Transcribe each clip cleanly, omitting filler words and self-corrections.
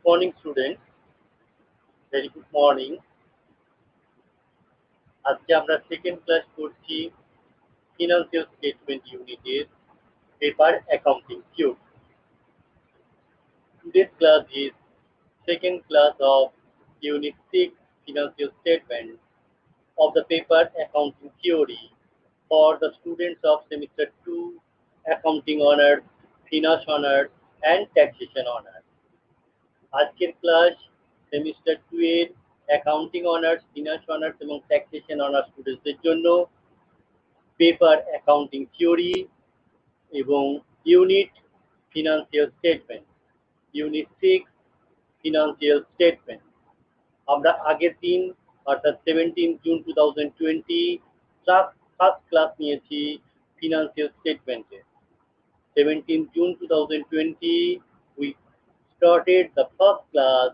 Morning students, very good morning. আজকে আমরা second class করছি ফিনান্সিয়াল স্টেটমেন্ট ইউনিটের paper accounting theory. Today's class is second class of Unit 6 Financial Statement of the paper Accounting Theory for the students of Semester 2 Accounting Honours, Finance Honours and Taxation Honours. আজকের class semester 2 এর accounting honours, finance honours এবং taxation honours স্টুডেন্টদের জন্য paper accounting theory এবং unit financial statement, unit 6 financial statement. আমরা আগের দিন অর্থাৎ 17 জুন 2020 ফার্স্ট ক্লাস নিয়েছি ফিনান্সিয়াল স্টেটমেন্টে। 17 June 2020 we started the first class,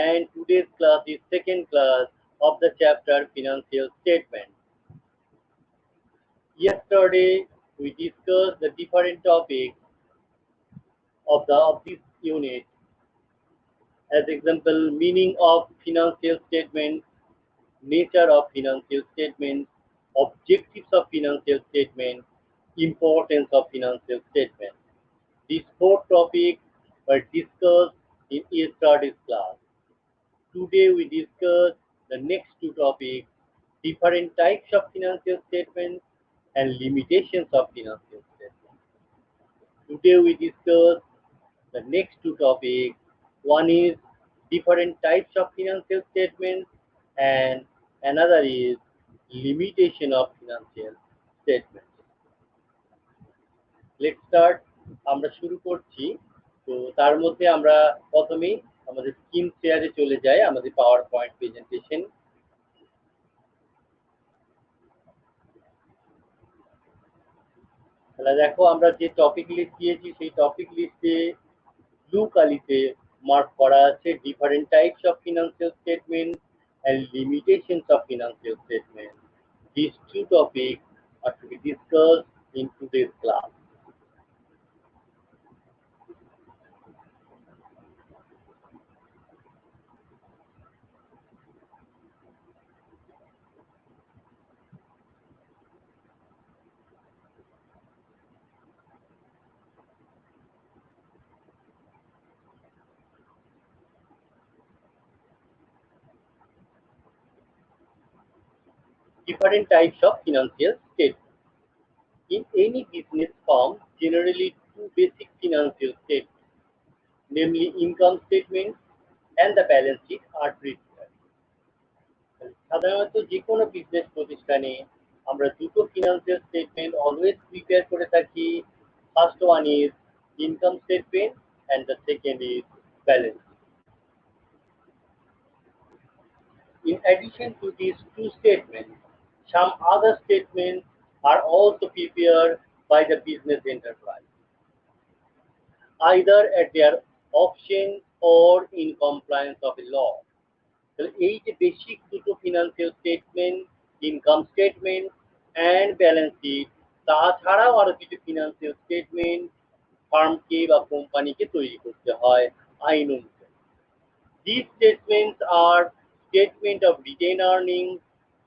and today's class is second class of the chapter Financial Statement. Yesterday we discussed the different topics of this unit. As example, meaning of financial statement, nature of financial statement, objectives of financial statement, importance of financial statement. These four topics were discussed in yesterday's class. Today we discuss the next two topics, different types of financial statements and limitations of financial statements. Today we discuss the next two topics. One is different types of financial statements and another is limitation of financial statements. Let's start. আমরা শুরু করছি। তো তার মধ্যে আমরা প্রথমেই আমাদের screen শেয়ারে চলে যাই, আমাদের পাওয়ার পয়েন্ট প্রেজেন্টেশন। তাহলে দেখো আমরা যে টপিক লিস্ট দিয়েছি সেই টপিক লিস্টে ব্লু কালিতে মার্ক করা আছে different types of financial statement and limitations of financial statement. These two topics are to be discussed in today's class. Different types of financial statements. In any business firm, generally two basic financial statements, namely income statement and the balance sheet, are prepared. সাধারণত যে কোনো business প্রতিষ্ঠানে আমরা দুটো financial statement always prepare করে থাকি। First one is income statement and the second is balance sheet. In addition to these two statements, some other statements are also prepared by the business enterprise, either at their option or in compliance of a law. So, এই যে basic দুটো financial statement, income statement and balance sheet, তাছাড়াও আরো কিছু financial statement ফার্মকে বা কোম্পানিকে তৈরি করতে হয় আইন অনুযায়ী। These statements are statement of retained earnings,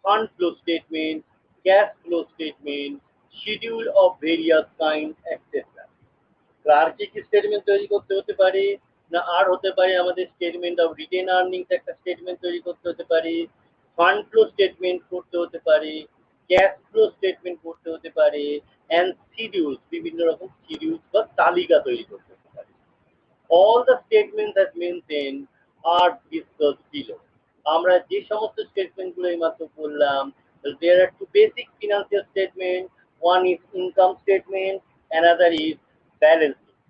fund flow statement, cash flow statement, schedule of various kinds, etc. ক্লার্কে কি স্টেটমেন্ট তৈরি করতে হতে পারে, না আর হতে পারে আমাদের স্টেটমেন্ট অফ রিটেন আর্নিংস একটা স্টেটমেন্ট তৈরি করতে হতে পারে, ফান্ড ফ্লো স্টেটমেন্ট করতে হতে পারে, ক্যাশ ফ্লো স্টেটমেন্ট করতে হতে পারে, এন্ড শিডিউলস, বিভিন্ন রকম শিডিউলস বা তালিকা তৈরি করতে হতে পারে। All the statements as mentioned are discussed below. আমরা যে সমস্ত স্টেটমেন্টগুলো এইমাত্র বললাম, there are two basic financial statements. One is income statement, another is balance sheet.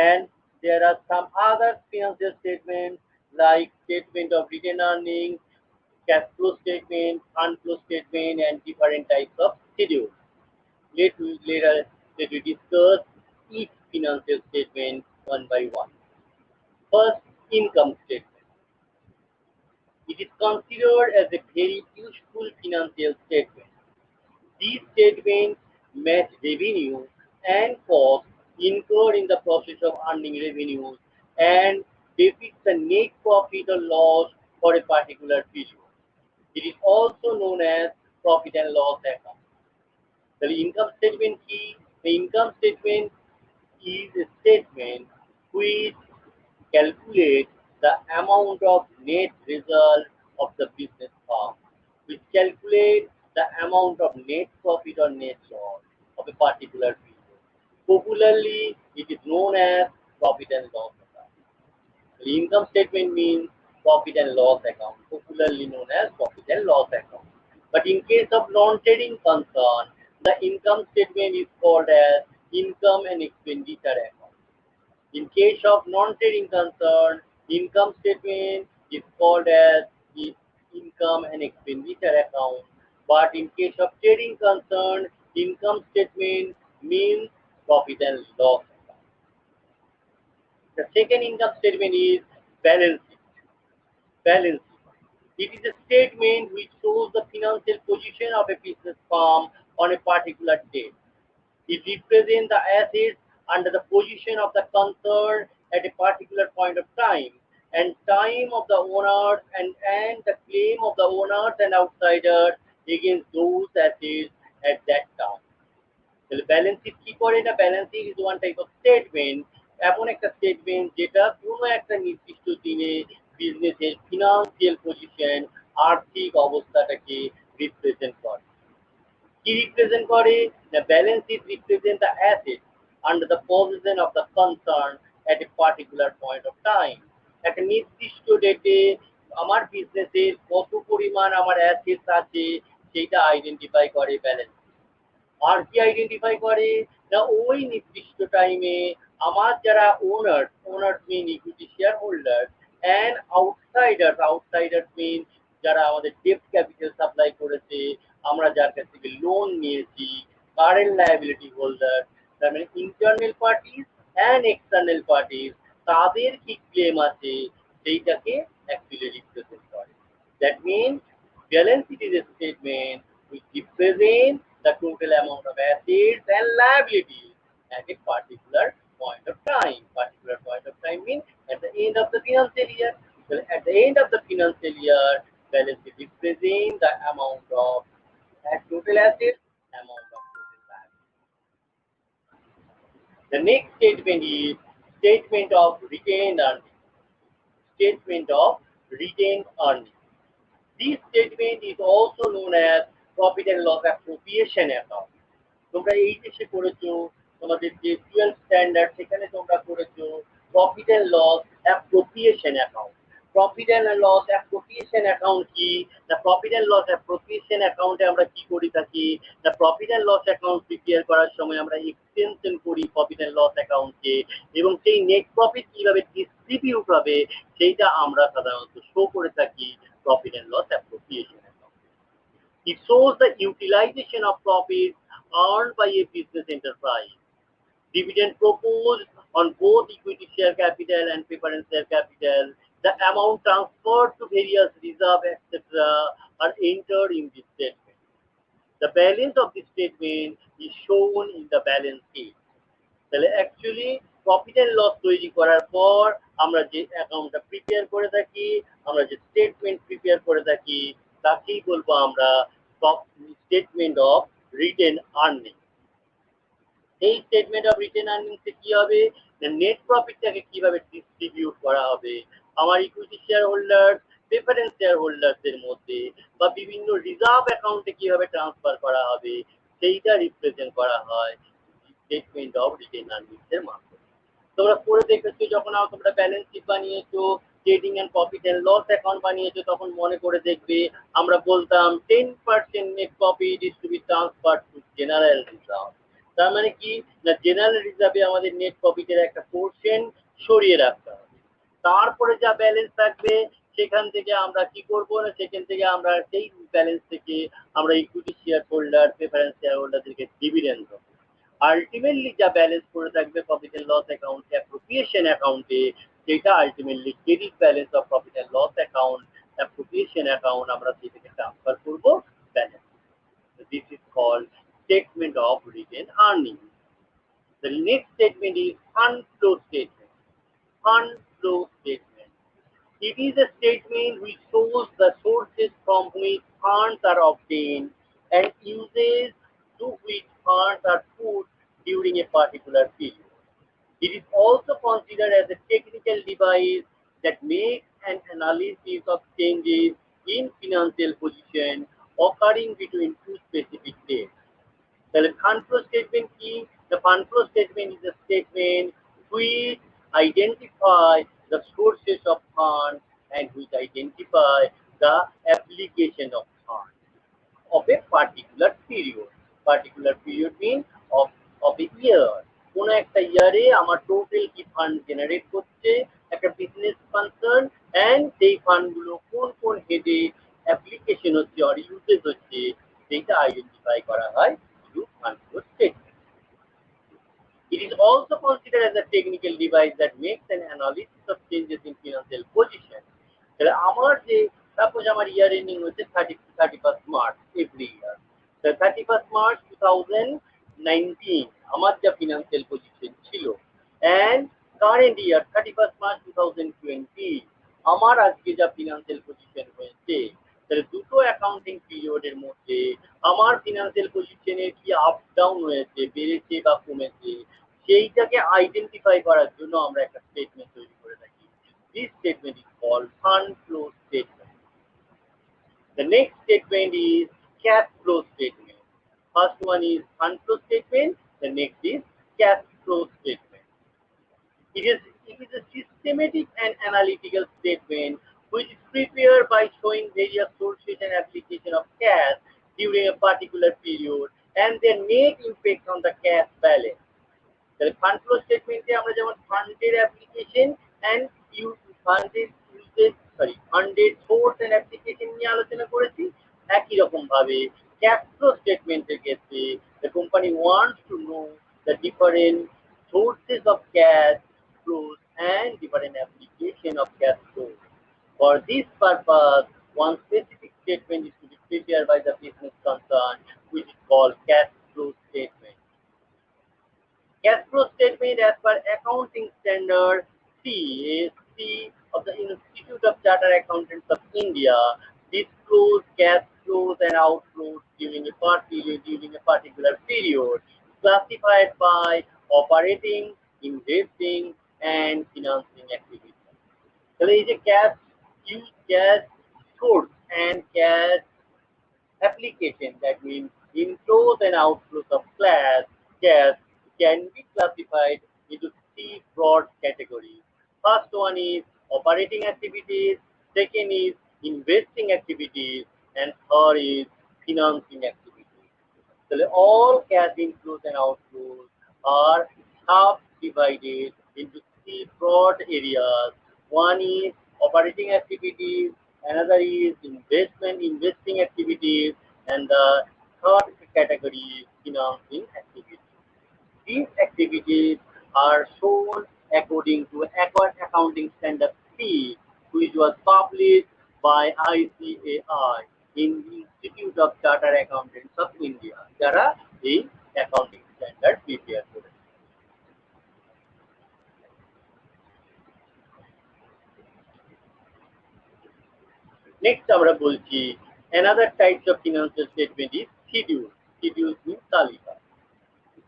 And there are some other financial statements like statement of retained earnings, cash flow statement, fund flow statement, and different types of schedules. Let we discuss each financial statement one by one. First, income statement. It is considered as a very useful financial statement. These statements match revenue and costs incurred in the process of earning revenues and depicts the net profit or loss for a particular period. It is also known as profit and loss account. The income statement key, the income statement is a statement which calculates the amount of net result of the business firm, which calculates the amount of net profit or net loss of a particular period. Popularly, it is known as profit and loss account. The income statement means profit and loss account, popularly known as profit and loss account. But in case of non-trading concern, the income statement is called as income and expenditure account. In case of non-trading concern, income statement is called as the income and expenditure account. But in case of trading concern, income statement means profit and loss account. The second income statement is balance sheet. Balance sheet. It is a statement which shows the financial position of a business firm on a particular date. It represents the assets under the position of the concern at a particular point of time and time of the owners and the claim of the owners and outsiders against those assets at that time. তাহলে balance sheet কি করে? না, balance sheet is one type of statement, এমন একটা statement যেটা কোনো একটা নির্দিষ্ট দিনে বিজনেসের ফিনান্সিয়াল পজিশন, আর্থিক অবস্থাটাকে রিপ্রেজেন্ট করে। কি রিপ্রেজেন্ট করে? না, balance sheet represent the asset under the position of the concern at a particular point of time. একটা নির্দিষ্ট ডেটে আমার বিজনেসের কত পরিমাণ আমার অ্যাসেটস আছে সেইটা আইডেন্টিফাই করে ব্যালেন্স। আর কি আইডেন্টিফাই করে? না, ওই নির্দিষ্ট টাইমে আমার যারা owners mean equity share holder and outsiders mean যারা আমাদের ডেপ্ট ক্যাপিটাল সাপ্লাই করেছে, আমরা যার কাছ থেকে লোন নিয়েছি, কারেন্ট লায়াবিলিটি হোল্ডার, তার মানে internal parties and external parties, তাদের কি ক্লেম আছে সেইটাকে অ্যাকচুয়ালি রিপ্রেজেন্ট করে। That means balance sheet is a statement which represents the total amount of assets and liabilities at a particular point of time. Particular point of time means at the end of the financial year. So at the end of the financial year, balance sheet represents the amount of total assets, amount of total liabilities. The next statement is statement of retained earnings. Statement of retained earnings. This statement is also known as profit and loss appropriation account. তোমরা এই দেশে করেছো, তোমাদের যে 12 standard সেখানে তোমরা করেছো profit and loss appropriation account. Profit and loss appropriation account কি? না, প্রফিট এন্ড লস অ্যাপ্রোপ্রিয়েশন অ্যাকাউন্টে আমরা কি করে থাকি? না, profit and loss account prepare করার সময় আমরা এক্সটেনশন করি প্রফিট এন্ড লস অ্যাকাউন্টকে, এবং সেই নেট প্রফিট কিভাবে ডিস্ট্রিবিউট হবে সেইটা আমরা সাধারণত শো করে থাকি profit and loss appropriation account. It shows the utilization of profits earned by a business enterprise. Dividend proposed on both equity share capital and preference share capital, the amount transferred to various reserves, etc. are entered in this statement. The balance of this statement is shown in the balance sheet. তাহলে actually profit and loss তৈরি করার পর আমরা যে অ্যাকাউন্টটা prepare করে থাকি, আমরা যে স্টেটমেন্ট প্রিপেয়ার করে থাকি, তাকেই বলবো আমরা স্টেটমেন্ট অফ রিটেন আর্নিং। এই স্টেটমেন্ট অফ রিটেন আর্নিংসে কি হবে? নেট প্রফিটটাকে কিভাবে ডিস্ট্রিবিউট করা হবে আমার equity share holder, preference share হোল্ডারদের মধ্যে, বা বিভিন্ন রিজার্ভ অ্যাকাউন্টে কিভাবে ট্রান্সফার করা হবে সেইটা রিপ্রেজেন্ট করা হয় স্টেটমেন্ট অফ রিটেন আর্নিংস এর মাধ্যমে। তোমরা পড়ে দেখেছো যখন তোমরা ব্যালেন্স শিট বানিয়েছো, trading and profit and loss account বানিয়েছো, তখন মনে করে দেখবে আমরা বলতাম 10% net profit is to be transfer to general reserve. তার মানে কি? না, জেনারেল রিজার্ভে আমাদের নেট প্রফিটের একটা পোর্শন সরিয়ে রাখতে হবে। তারপরে যা ব্যালেন্স থাকবে সেখান থেকে আমরা কি করব? না, সেখান থেকে আমরা সেই ব্যালেন্স থেকে আমরা equity share holder, preference share হোল্ডারদেরকে ডিভিডেন্ড দেবো। আলটিমেটলি যা ব্যালেন্স করে থাকবে profit and loss account appropriation অ্যাকাউন্টে, সেটা ultimately credit balance of profit and loss account appropriation account, আমরা সেটাকে ট্রান্সফার করব balance. This is called statement of retained earnings. The next statement is fund flow statement. fund flow statement. It is a statement which shows the sources from which funds are obtained and uses to which funds are put during a particular period. It is also considered as a technical device that makes an analysis of changes in financial position occurring between two specific dates. The fund flow statement key, the fund flow statement is a statement which identifies the sources of funds and which identify the application of funds of a particular period. Particular period means of a year. কোনো একটা ইয়ারে আমার total কি fund generate করছে একটা business concern and সেই ফান্ডগুলো কোন কোন হেডে অ্যাপ্লিকেশন হচ্ছে আর ইউজেস হচ্ছে সেইটা আইডেন্টিফাই করা হয় through fund flow statement. It is also considered as a technical device that makes an analysis of changes in financial position. তাহলে আমার যে সাপোজ আমার ইয়ার এন্ডিং হচ্ছে 31st মার্চ এভরি ইয়ার। তো 31st মার্চ 2019 আমার যা ফিনান্সিয়াল পজিশন ছিল and current year 31st March 2020 আমার আজকে যা ফিনান্সিয়াল পজিশন হয়েছে তাহলে দুটো অ্যাকাউন্টিং পিরিয়ডের মধ্যে আমার ফিনান্সিয়াল পজিশনের কি আপ ডাউন হয়েছে বেড়েছে বা কমেছে সেইটাকে আইডেন্টিফাই করার জন্য আমরা একটা স্টেটমেন্ট তৈরি করে থাকি। This statement is called fund flow statement. The next statement is cash flow statement. First one is fund flow statement, the next is cash flow statement. It is a systematic and analytical statement which is prepared by showing various sources and application of cash during a particular period and their net impact on the cash balance. তাহলে fund flow স্টেটমেন্টে আমরা যেমন ফান্ডের application and ফান্ডের source and application নিয়ে আলোচনা করেছি একই রকম ভাবে ক্যাশ ফ্লো স্টেটমেন্টের ক্ষেত্রে the company wants to know the different sources of cash flows and different application of cash flows. For this purpose, one specific statement is to be prepared by the business concern, which is called cash flow statement. Cash flow statement as per accounting standard CAC of the Institute of Chartered Accountants of India disclose cash flows and outflows during a particular period classified by operating, investing and financing activities. তাহলে এই যে cash source and cash application, that means inflows and outflows of cash can be classified into three broad categories. First one is operating activities, second is investing activities, and third is financing activities. So all cash inflows and outflows are subdivided into three broad areas. One is operating activities, another is investing activities, and the third category is financing activities. These activities are shown according to Accounting Standard 3, which was published by ICAI in the Institute of Chartered Accountants of India, যারা এই accounting standard prepare করে। Next আমরা বলছি another types of financial statement is schedule. Schedule means তালিকা.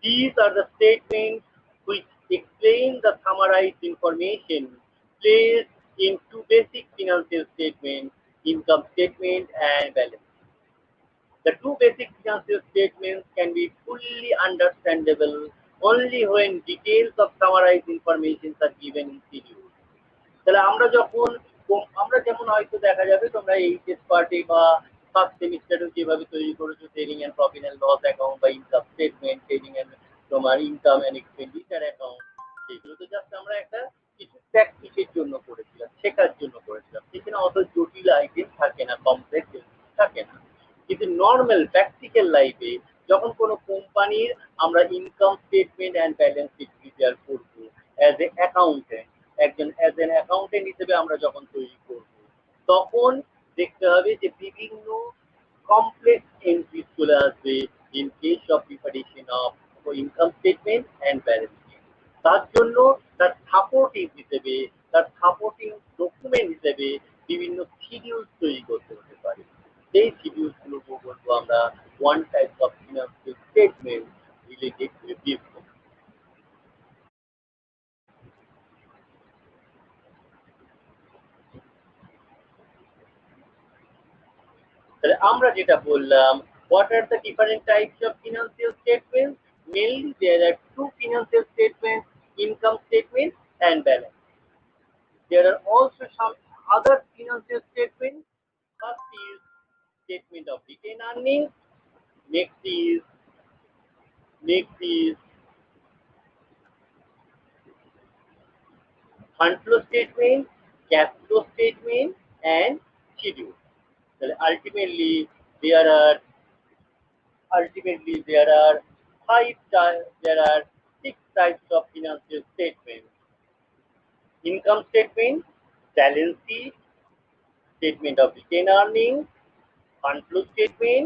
These are the statements which explain the summarized information placed in two basic financial statements, income statement and balance sheet. The two basic financial statements can be fully understandable only when details of summarized information are given in schedule. তাহলে আমরা যেমন হয়তো দেখা যাবে তোমরা HS পার্টে বা first সেমিস্টারে যেভাবে তৈরি করেছো trading and profit and loss account বা ইনকাম স্টেটমেন্ট ট্রেডিং এন্ড তোমার ইনকাম এন্ড এক্সপেন্ডিচার অ্যাকাউন্ট সেগুলো তো জাস্ট আমরা একটা কিছু প্র্যাকটিসের জন্য করেছিলাম শেখার জন্য করেছিলাম সেখানে অত জটিল আইটেম থাকে না কমপ্লেক্স থাকে না কিন্তু নর্মাল প্র্যাকটিক্যাল লাইফে যখন কোনো কোম্পানির আমরা income statement and balance sheet prepare করবো as a accountant as an accountant হিসেবে আমরা যখন তৈরি করব তখন দেখতে হবে যে বিভিন্ন কমপ্লেক্স এন্ট্রিজ চলে আসবে in case of preparation of income statement and balance sheet. তার জন্য তার সাপোর্টিভ হিসেবে হিসেবে, তার সাপোর্টিং ডকুমেন্ট হিসেবে বিভিন্ন শিডিউল তৈরি করতে হতে পারে। সেই শিডিউলগুলোকে বলবো আমরা one type of financial statement related to business. তাহলে আমরা যেটা বললাম, what are the different types of financial statements? Mainly there are two financial statements, income statement and balance. There are also some other financial statements. First is statement of retained earnings. Next is fund flow statement, cash flow statement, and schedule. So there are ultimately there are six types of financial statements: income statement, balance sheet, statement of retained earnings, fund flow statement,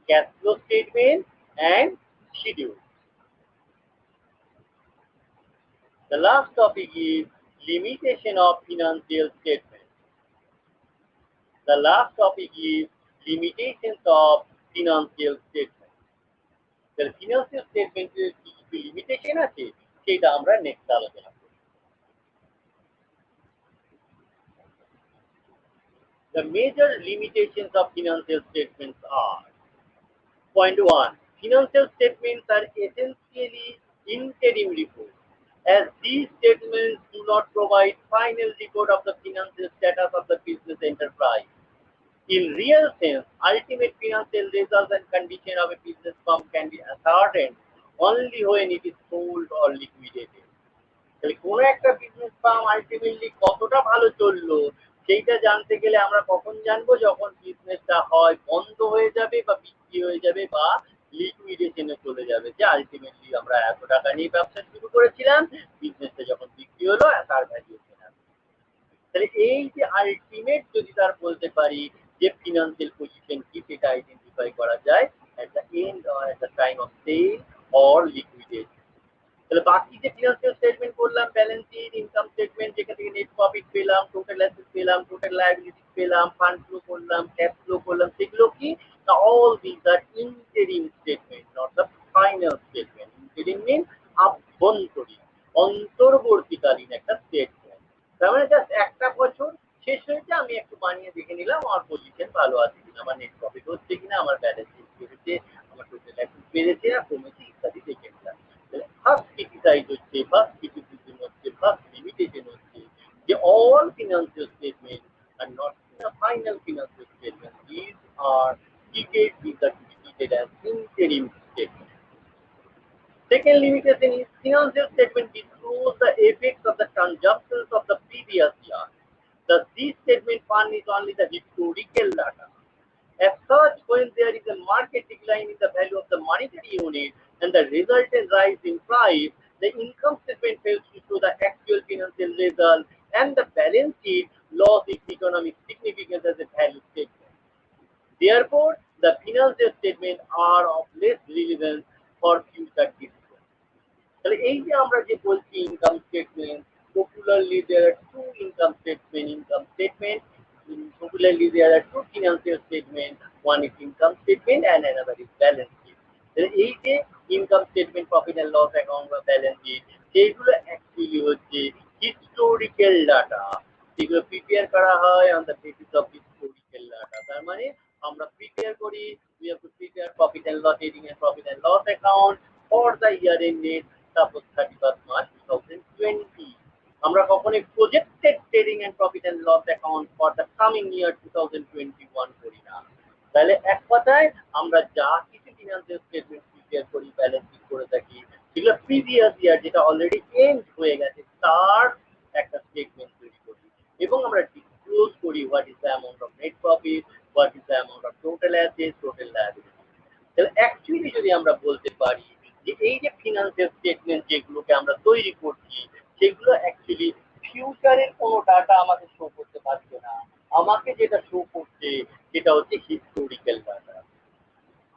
cash flow statement, and schedule. The last topic is limitation of financial statement. The last topic is limitations of financial statement. The financial statement is কিছু limitation আছে, সেটা আমরা next আলোচনা করব। The major limitations of financial statements are: point 1. Financial statements are essentially interim reports, as these statements do not provide final report of the financial status of the business enterprise. In real sense, ultimate financial results and condition of a business firm can be ascertained only when it is sold or liquidated. তাহলে কোনো একটা business farm ultimately কতটা ভালো চললো সেইটা জানতে গেলে আমরা কখন জানবো? যখন বিজনেসটা হয় বন্ধ হয়ে যাবে বা বিক্রি হয়ে যাবে বা লিকুইডেশনে চলে যাবে, যে আলটিমেটলি আমরা এত টাকা নিয়ে ব্যবসা শুরু করেছিলাম, বিজনেসটা যখন বিক্রি হলো তার ভ্যালুয়েশন আছে। তাহলে এই যে আলটিমেট যদি তার বলতে পারি যে ফিনান্সিয়াল পজিশন কি, সেটা আইডেন্টিফাই করা যায় at the end or at the time of sale or liquidation. তাহলে বাকি যে ফিনান্সিয়াল স্টেটমেন্ট করলাম, ব্যালেন্স শিট, ইনকাম স্টেটমেন্ট, যেখান থেকে নেট প্রফিট পেলাম, টোটাল অ্যাসেট পেলাম, টোটাল লায়াবিলিটি পেলাম, ফান্ড ফ্লো করলাম, ক্যাশ ফ্লো করলাম, সেগুলো কি? All this are interim statement, not the final statement. Interim mean আভ্যন্তরীণ, অন্তর্বর্তীকালীন একটা স্টেটমেন্ট। তার মানে জাস্ট একটা বছর শেষ হয়েছে, আমি একটু বানিয়ে দেখে নিলাম আমার পজিশন ভালো আছে কিনা, আমার নেট প্রফিট হচ্ছে কিনা, আমার ব্যালেন্স শিট বেড়েছে, আমার টোটাল অ্যাসেট বেড়েছে না কমেছে ইত্যাদি দেখে নিলাম। ফার্স্ট ক্রিটিসাইজ হচ্ছে, ফার্স্ট ক্রিটিসিজম হচ্ছে, ফার্স্ট লিমিটেশন হচ্ছে যে all financial statements are not the final financial statements. These are treated as interim statements. Second limitation is financial statement disclose the effects of the transactions of the previous year. Thus, this statement furnish only the historical data. As such, when there is a market decline in the value of the monetary unit and the resultant rise in price, the income statement fails to show the actual financial result, and the balance sheet lost its economic significance as a value statement. Therefore, the financial statements are of less relevance for future decisions. তাহলে এই যে আমরা যে বলছি income statement, popularly there are two income statement, popularly there are two financial statements, one is income statement and another is balance sheet. এই যে income statement, profit and loss account বা balance sheet, সেইগুলো actually হচ্ছে historical data, যেগুলো prepare করা হয় on the basis of historical data. তার মানে আমরা প্রিপেয়ার করি, we have to prepare profit and loss, trading and profit and loss account for the year ended suppose 31st March 2020. আমরা কখনোই projected trading and profit and loss account for the coming year 2021 করি না। তাহলে এক কথায় আমরা যা কিছু ফিনান্সিয়াল স্টেটমেন্ট প্রিপেয়ার করি, ব্যালেন্স শিট করে থাকি, সেগুলো প্রিভিয়াস ইয়ার যেটা অলরেডি এন্ড হয়ে গেছে তার একটা স্টেটমেন্ট তৈরি করি, এবং আমরা ডিসক্লোজ করি what is the amount of net profit, what is the amount of total assets, total liability. তাহলে অ্যাকচুয়ালি যদি আমরা বলতে পারি যে এই যে ফিনান্সিয়াল স্টেটমেন্ট যেগুলোকে আমরা তৈরি করছি, সেগুলো অ্যাকচুয়ালি ফিউচারের কোনো ডাটা আমাকে শো করতে পারছে না, আমাকে যেটা শো করছে সেটা হচ্ছে হিস্টোরিক্যাল ডাটা।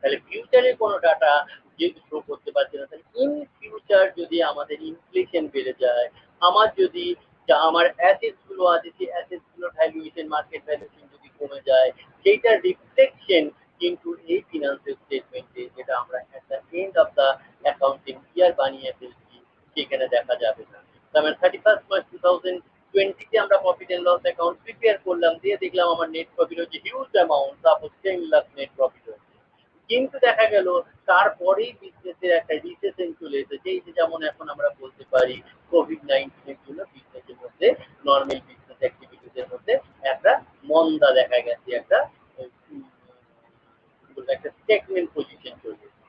তাহলে ফিউচারের কোনো ডাটা যেহেতু শো করতে পারছে না, তাহলে ইন ফিউচার যদি আমাদের ইনফ্লেশন বেড়ে যায়, আমার যদি যে আমার অ্যাসেটস গুলো আছে সেই অ্যাসেটস গুলোর ভ্যালুয়েশন মার্কেট ভ্যালুয়েশন যদি কমে যায় সেইটার রিফ্লেকশন কিন্তু এই ফিনান্সিয়াল স্টেটমেন্টে যেটা আমরা at the end of the accounting year বানিয়ে ফেলছি সেখানে দেখা যাবে না। তার 31st March 2020 আমরা profit and loss account prepare করলাম, দিয়ে দেখলাম আমার নেট প্রফিট হচ্ছে huge amount, suppose 10 lakh net profit হচ্ছে। কিন্তু দেখা গেল তারপরেই বিজনেসের একটা রিসেশন চলে এসেছে, এই যে যেমন এখন আমরা বলতে পারি কোভিড-19 জন্য বিজনেসের মধ্যে নর্মাল বিজনেস অ্যাক্টিভিটিসের মধ্যে একটা মন্দা দেখা গেছে, একটা স্টেটমেন্ট পজিশন চলে এসেছে।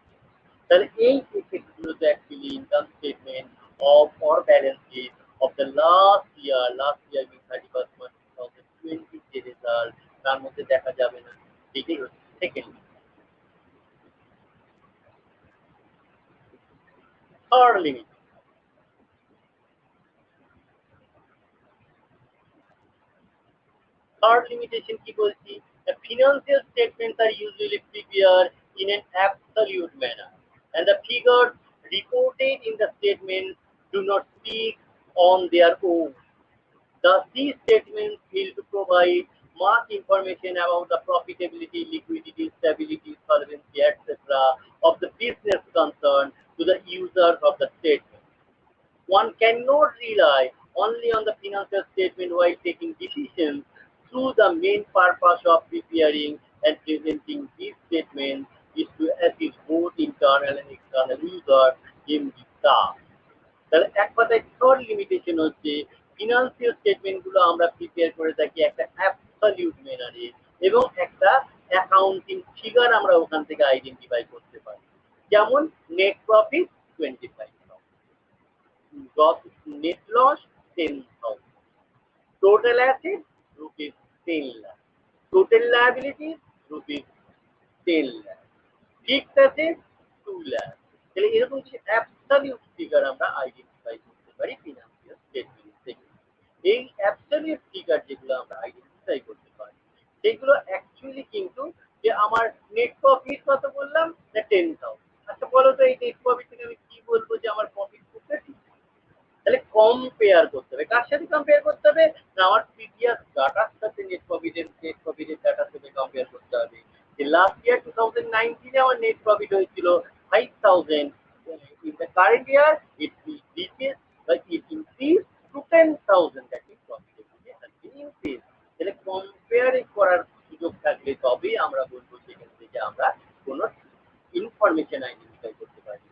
তাহলে এই ক্ষেত্রগুলো তো actually income statement of or balance sheet of the last year mean 31st March 2020 যে রেজাল্ট তার মধ্যে দেখা যাবে না। এটাই হচ্ছে second. Third limit, third limitation কি বলছি, financial statements are usually prepared in an absolute manner and the figures reported in the statement do not speak on their own. Thus, these statements fail to provide much information about the profitability, liquidity, stability, solvency, etc. of the business concerned to the users of the statement. One cannot rely only on the financial statement while taking decisions, through the main purpose of preparing and presenting these statements is to assist both internal and external users in this task. তাহলে এক কথায় third limitation হচ্ছে financial statement গুলো আমরা prepare করে থাকি একটা absolute মেনারে এবং একটা অ্যাকাউন্টিং ফিগার আমরা ওখান থেকে আইডেন্টিফাই করতে পারি। যেমন net profit 25,000, net loss 10,000, total assets rupees 10 lakh, total liabilities rupees 10 lakh, fixed assets 2 lakh। তাহলে এরকম কিছু অ্যাবসলিউট ফিগার আমরা আইডেন্টিফাই করতে পারি ফিনান্সিয়াল স্টেটমেন্ট থেকে। এই অ্যাবসলিউট ফিগার যেগুলো আমরা আইডেন্টিফাই করতে পারি সেগুলো অ্যাকচুয়ালি কিন্তু যে আমার নেট প্রফিট কত বললাম না 10,000। আচ্ছা বলো তো এই নেট প্রফিট থেকে আমি কি বলবো যে আমার প্রফিট খুব বেশি? তাহলে কম্পেয়ার করতে হবে, কার সাথে কম্পেয়ার করতে হবে না আমার প্রিভিয়াস ডাটার সাথে নেট প্রফিটের ডাটার সাথে কম্পেয়ার করতে হবে। যে লাস্ট ইয়ার 2019 আমার নেট প্রফিট হয়েছিল 5,000, in the current year it will decrease but it increase to 10,000, that means profitability has been increased। তাহলে কম্পেয়ার করার সুযোগ থাকলে তবেই আমরা বলবো সেখান থেকে আমরা কোনো ইনফরমেশন আইডেন্টিফাই করতে পারি।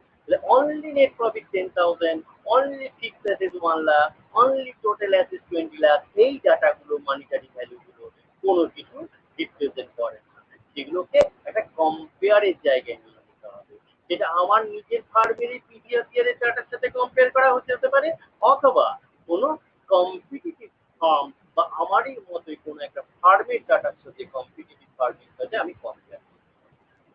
Only net profit 10,000, only fixed assets 1 lakh, only total assets 20 lakh, এই ডাটাগুলো মনিটারি ভ্যালুগুলো কোনো কিছু রিপ্রেজেন্ট করে না, সেগুলোকে একটা কম্পেয়ারের জায়গায় নিয়ে নিতে হবে। যেটা আমার নিজের ফার্মেরই প্রিভিয়াস ইয়ারের ডাটার সাথে কম্পেয়ার করা হতে পারে, অথবা কোনো কম্পিটিটিভ ফার্ম বা আমারই মতোই কোনো একটা ফার্মের ডাটার সাথে কম্পিটিটিভ ফার্মের সাথে আমি কম্পেয়ার।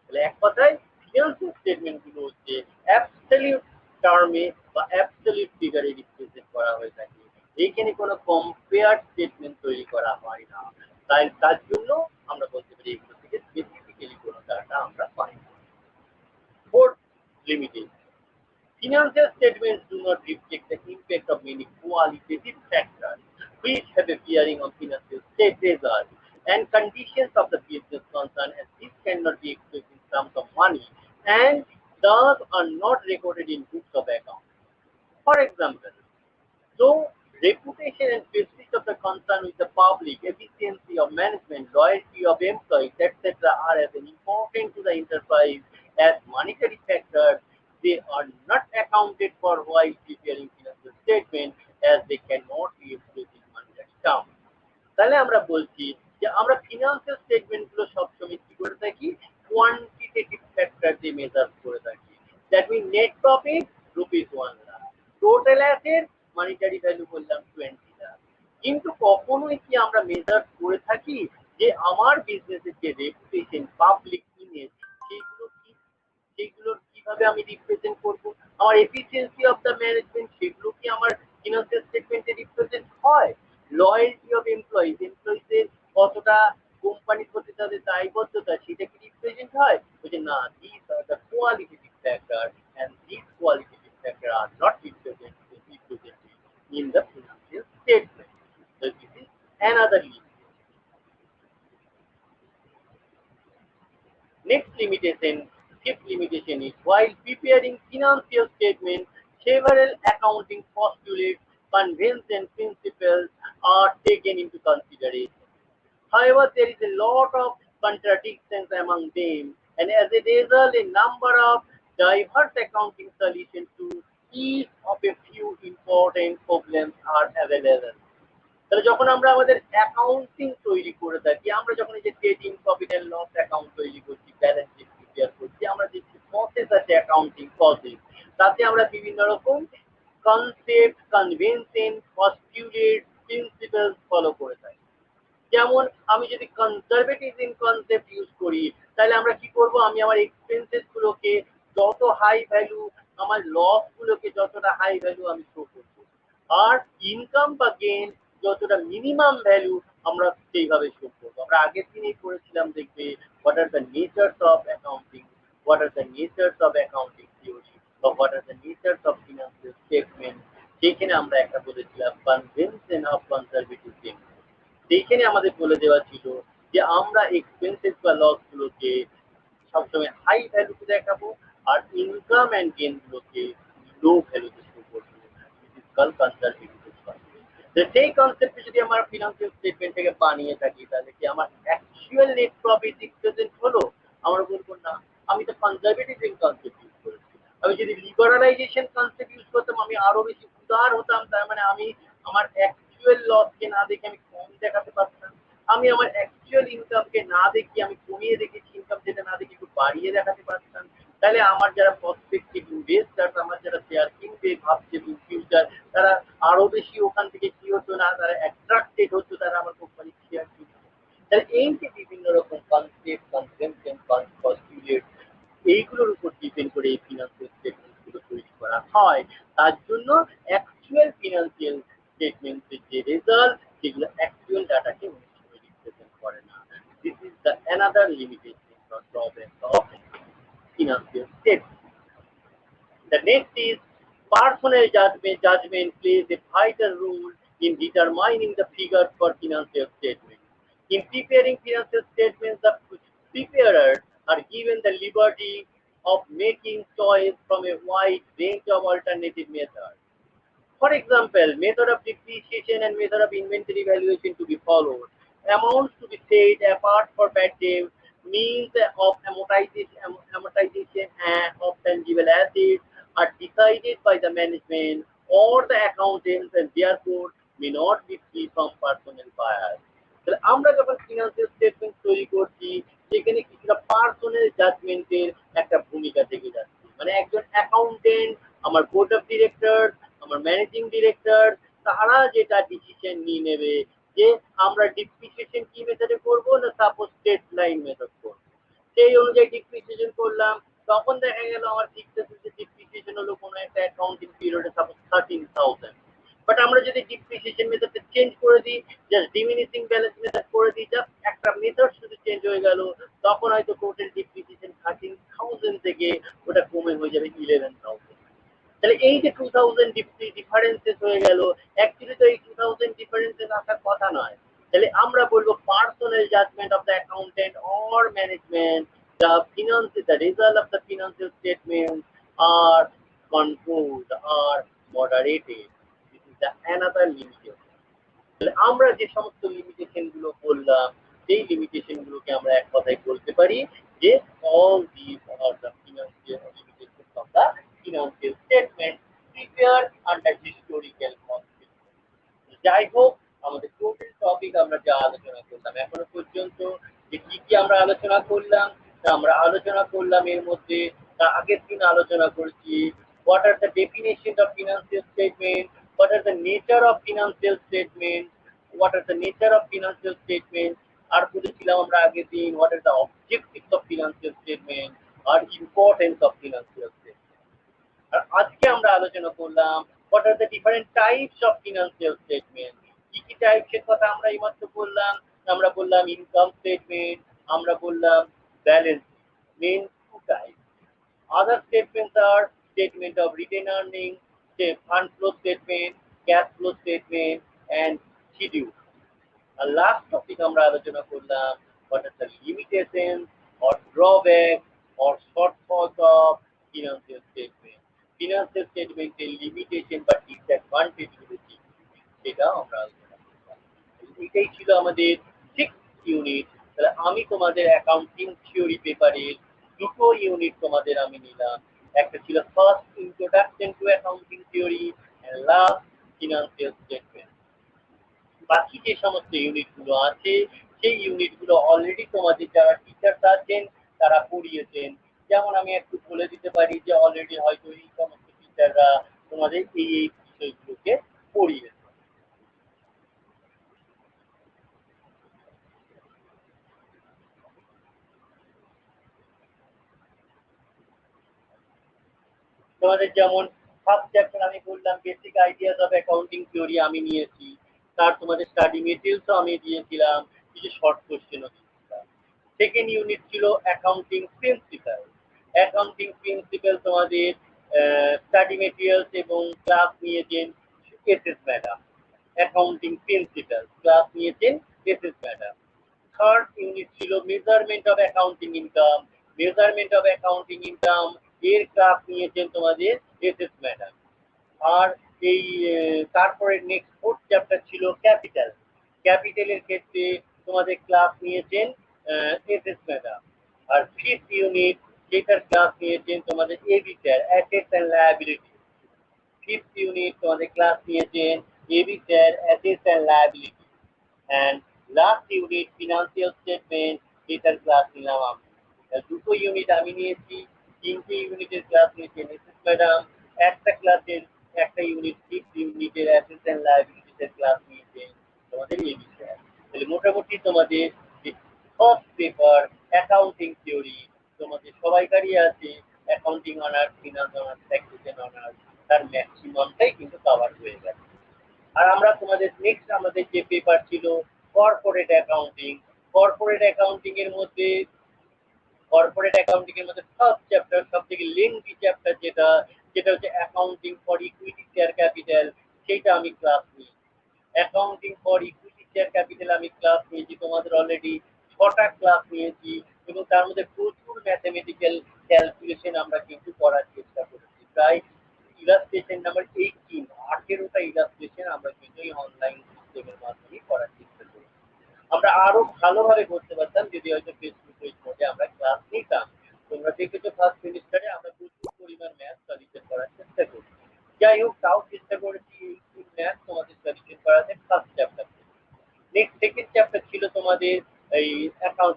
তাহলে এক কথায় ফিনান্সিয়াল স্টেটমেন্ট গুলো হচ্ছে অ্যাবসলিউট টার্মে বা অ্যাবসলিউট ফিগারে রিপ্রেজেন্ট করা হয়ে থাকে, এইখানে কোনো কম্পেয়ার স্টেটমেন্ট তৈরি করা হয় না। তাই তার জন্য আমরা বলতে পারি এগুলো থেকে স্পেসিফিক্যালি কোনো ডাটা আমরা পাই না। Fourth limitation, financial statements do not reflect the impact of many qualitative factors which have a bearing on financial state results and conditions of the business concern, as this cannot be expressed in terms of money and thus are not recorded in books of accounts. For example, so, reputation and prestige of the concern with the public, efficiency of management, loyalty of employees, etc. are as important to the enterprise as monetary factors. They are not accounted for while preparing financial statement, as they cannot be expressed in monetary terms। তাহলে আমরা বলছি যে আমরা financial statement গুলো সবসময় কি করে থাকি, কোয়ান্টিটেটিভ ফ্যাক্টর দিয়ে মেজার করে থাকি। That mean net profit ₹1 lakh, total asset monetary value বললাম 20 লাখ। কিন্তু কখনোই কি আমরা মেজার করে থাকি যে আমার বিজনেসের যে রেপুটেশন, পাবলিক ইমেজ, সেগুলো কি, সেগুলোর কিভাবে আমি রিপ্রেজেন্ট করব? আমার এফিসিয়েন্সি অফ দ্য ম্যানেজমেন্ট, সেগুলো কি আমার ফিনান্সিয়াল স্টেটমেন্টে রিপ্রেজেন্ট হয়? লয়্যালটি অফ এমপ্লয়িজ, এমপ্লয়িজদের কতটা কোম্পানির প্রতি তাদের দায়বদ্ধতা, সেটা কি রিপ্রেজেন্ট হয়? বলছে না, this are the qualitative factor and these qualitative factors are not represented in the financial statement. another limit. Next limitation, fifth limitation is while preparing financial statements, several accounting postulates, conventions, principles are taken into consideration. However, there is a lot of contradictions among them, and as a result, a number of diverse accounting solutions to each of a few important problems are available. তাহলে যখন আমরা আমাদের accounting তৈরি করে থাকি, আমরা যখন এই যে trading profit and loss account তৈরি করছি, ব্যালেন্স শিট প্রিপেয়ার করছি, আমরা যে প্রসেস আছে অ্যাকাউন্টিং প্রসেস, তাতে আমরা বিভিন্ন রকম concept, convention, postulate, principles follow করে থাকি। যেমন আমি যদি কনজারভেটিভ কনসেপ্ট ইউজ করি, তাহলে আমরা কি করব, আমি আমার এক্সপেন্সেস গুলোকে যত হাই ভ্যালু, আমার লস গুলোকে যতটা হাই ভ্যালু আমি শো করবো, আর ইনকাম বা গেন যতটা মিনিমাম ভ্যালু আমরা সেইভাবে শো করবো। আমরা আগের দিনেই করেছিলাম, দেখবে what are the natures of accounting, what are the natures of accounting theory, বা what are the natures of financial statement. সেখানে আমরা একটা বলেছিলাম কনভেনশন অফ কনজারভেটিভ গেন। সেইখানে আমাদের বলে দেওয়া ছিল যে আমরা এক্সপেন্সেস বা লস গুলোকে সবসময় হাই ভ্যালুতে দেখাবো, আর ইনকাম অ্যান্ড গেন গুলোকে লো ভ্যালুতে শো করবো। সেই কনসেপ্টে যদি আমার ফিনান্সিয়াল স্টেটমেন্ট থেকে বানিয়ে থাকি, তাহলে কি আমার অ্যাকচুয়াল নেট প্রফিট রিপ্রেজেন্ট হলো? আমরা বলবো না, আমি তো কনজারভেটিভ কনসেপ্ট ইউজ করেছি। আমি যদি লিবারালাইজেশন কনসেপ্ট ইউজ করতাম, আমি আরো বেশি উদার হতাম। তার মানে আমি আমার অ্যাকচুয়াল লসকে না দেখে আমি কম দেখাতে পারতাম, আমি আমার অ্যাকচুয়াল ইনকামকে না দেখি আমি কমিয়ে দেখেছি, ইনকাম যেটা না দেখে একটু বাড়িয়ে দেখাতে পারতাম। তাহলে আমার যারা প্রসপেক্টিভ ইনভেস্টার, আমার যারা শেয়ার কিনবে ভাবছে ফিউচার, তারা আরো বেশি ওখান থেকে কি হতো না, তারা অ্যাট্রাক্টেড হতো, তারা আমার কোম্পানি শেয়ার কিনতো। তাহলে এই যে বিভিন্ন রকম কনসেপ্ট, কনভেনশন, পস্টুলেট, এইগুলোর উপর ডিপেন্ড করে এই ফিনান্সিয়াল স্টেটমেন্ট গুলো তৈরি করা হয়। তার জন্য অ্যাকচুয়াল ফিনান্সিয়াল স্টেটমেন্টের যে রেজাল্ট, সেগুলো অ্যাকচুয়াল ডাটাকে অনেক সময় রিপ্রেজেন্ট করে না। This is the another limitation or drawback of financial statement. The next is personal judgment. Judgment plays a vital role in determining the figures for financial statements. In preparing financial statements, the preparers are given the liberty of making choice from a wide range of alternative methods. For example, method of depreciation and method of inventory valuation to be followed. Amounts to be set apart for bad debt, means of amortization and of tangible assets are decided by the management or the accountants, and therefore may not be free from personal bias. তাহলে আমরা যখন financial statement তৈরি করছি, সেখানে কিছুটা personal জাজমেন্টের একটা ভূমিকা থেকে যাচ্ছে। মানে একজন অ্যাকাউন্টেন্ট, আমার বোর্ড অফ ডিরেক্টর, আমার ম্যানেজিং ডিরেক্টর, তারা যেটা ডিসিশন নিয়ে নেবে যে আমরা ডিপ্রিসিয়েশন কি মেথডে করবো, না সাপোজ স্টেট লাইন মেথড করবো, সেই অনুযায়ী ডিপ্রিসিয়েশন করলাম। তখন দেখা গেল আমার ফিক্সড অ্যাসেটের ডিপ্রিসিয়েশন হলো কোনো একটা অ্যাকাউন্টিং পিরিয়ডে সাপোজ 13,000। বাট আমরা যদি ডিপ্রিসিয়েশন মেথডটা চেঞ্জ করে দিই, জাস্ট ডিমিনিশিং ব্যালেন্স মেথড করে দিই, জাস্ট একটা মেথড শুধু চেঞ্জ হয়ে গেল, তখন হয়তো টোটাল ডিপ্রিসিয়েশন 13,000 থেকে ওটা কমে হয়ে যাবে 11,000। তাহলে এই যে 2000 ডিফারেন্সেস হয়ে গেল, অ্যাকচুয়ালি তো এই 2000 ডিফারেন্সেস আসার কথা নয়। তাহলে আমরা বলবো personal judgement of the accountant or management, the finance, the result of the financial statements are controlled or moderated. This is the another limitation. তাহলে আমরা যে সমস্ত লিমিটেশন গুলো বললাম, সেই লিমিটেশন গুলোকে আমরা এক কথায় বলতে পারি যে all these are the financial limitations of the financial statement prepared under historical context. যাই হোক, আমাদের টোটাল টপিক আমরা যা আলোচনা করলাম এখনো পর্যন্ত, যে কি কি আমরা আলোচনা করলাম, তা আমরা আলোচনা করলাম এর মধ্যে আগের দিন আলোচনা করেছি what are the definition of financial statement, what are the nature of financial statement, what are the nature of financial statement, আর বলেছিলাম আমরা আগের দিন what are the objectives of financial statement R importance of financial statement। আর আজকে আমরা আলোচনা করলাম what are the different types of financial statement। কি কি টাইপস এর কথা আমরা এইমাত্র বললাম? আমরা বললাম ইনকাম স্টেটমেন্ট, আমরা বললাম balance, main two type. Other statements are statement of retained earning, fund flow statement, cash flow statement, and schedule. আর লাস্ট টপিক আমরা আলোচনা করলাম what are the limitations or drawbacks or shortfalls of financial statement. Financial statement এর limitation বা disadvantage গুলো কি সেটা আমরা আলোচনা করলাম। এটাই ছিল আমাদের 6th ইউনিট। তাহলে আমি তোমাদের অ্যাকাউন্টিং থিওরি পেপারের দুটো ইউনিট তোমাদের আমি নিলাম। একটা ছিল first introduction to accounting theory and last financial statement. বাকি যে সমস্ত ইউনিটগুলো আছে সেই ইউনিটগুলো অলরেডি তোমাদের যারা টিচার্স আছেন তারা পড়িয়েছেন। যেমন আমি একটু বলে দিতে পারি যে অলরেডি হয়তো এই সমস্ত টিচাররা তোমাদের এই বিষয়গুলোকে পড়িয়েছে। তোমাদের যেমন ফার্স্ট চ্যাপ্টার আমি বললাম basic ideas of accounting theory আমি নিয়েছি, তার তোমাদের স্টাডি মেটেরিয়ালসও আমি দিয়েছিলাম, কিছু শর্ট কোশ্চেনও দিয়েছিলাম। সেকেন্ড ইউনিট ছিল অ্যাকাউন্টিং প্রিন্সিপাল। অ্যাকাউন্টিং প্রিন্সিপাল তোমাদের স্টাডি মেটেরিয়ালস এবং ক্লাস নিয়েছেন SS madam. Accounting principle class নিয়েছেন এসএস ম্যাডাম। থার্ড ইউনিট ছিল measurement of accounting income. Measurement of accounting income এর ক্লাস নিয়েছেন তোমাদের এসএস ম্যাডাম। আর এই তারপরে নেক্সট ফোর্থ চ্যাপ্টার ছিল ক্যাপিটাল। ক্যাপিটালের ক্ষেত্রে তোমাদের ক্লাস নিয়েছেন এসএস ম্যাডাম। আর ফিফথ ইউনিট যেটার ক্লাস নিয়েছেন তোমাদের AB sir, assets and liability. Fifth unit তোমাদের ক্লাস নিয়েছেন AB sir, assets and liability. And last unit financial statement, যেটার ক্লাস নিলাম আমি। দুটো ইউনিট আমি নিয়েছি, তিনটে ইউনিটের ক্লাস নিয়েছেন এসএস ম্যাডাম। একটা ইউনিট ফিফথ ইউনিটের অ্যাসেটস অ্যান্ড লায়াবিলিটিসের ক্লাস নিয়েছেন তোমাদের এই বিষয়ে। তাহলে মোটামুটি তোমাদের যে ফার্স্ট পেপার অ্যাকাউন্টিং থিওরি তোমাদের সবাইকারই আছে, accounting honours, finance honours, taxation honours, তার ম্যাক্সিমামটাই কিন্তু কভার হয়ে গেছে। আর আমরা তোমাদের নেক্সট আমাদের যে পেপার ছিল কর্পোরেট অ্যাকাউন্টিং। কর্পোরেট অ্যাকাউন্টিং এর মধ্যে ফার্স্ট চ্যাপ্টার সবথেকে লেন্থি চ্যাপ্টার যেটা যেটা হচ্ছে accounting for equity share capital, সেইটা আমি ক্লাস নিই। Accounting for equity share capital আমি ক্লাস নিয়েছি তোমাদের অলরেডি 6টা ক্লাস নিয়েছি, এবং তার মধ্যে প্রচুর ম্যাথমেটিক্যাল ক্যালকুলেশন আমরা কিন্তু করার চেষ্টা করেছি। প্রায় ইলাস্ট্রেশন নাম্বার 18, 18টা ইলাস্ট্রেশন আমরা কিন্তু এই অনলাইন সিস্টেমের মাধ্যমে করার চেষ্টা করি। আমরা আরো ভালোভাবে করতে পারতাম যদি হয়তো ফেসবুক পেজ মধ্যে আমরা ক্লাস নিতাম। তোমরা দেখেছো ফার্স্ট সেমিস্টারে আমরা প্রচুর পরিমাণ ম্যাথ সলিউশন করার চেষ্টা করি। যাই হোক, তাও চেষ্টা করেছি এই ম্যাথ তোমাদের সলিউশন করাতে first chapter. Next second chapter ছিল তোমাদের এই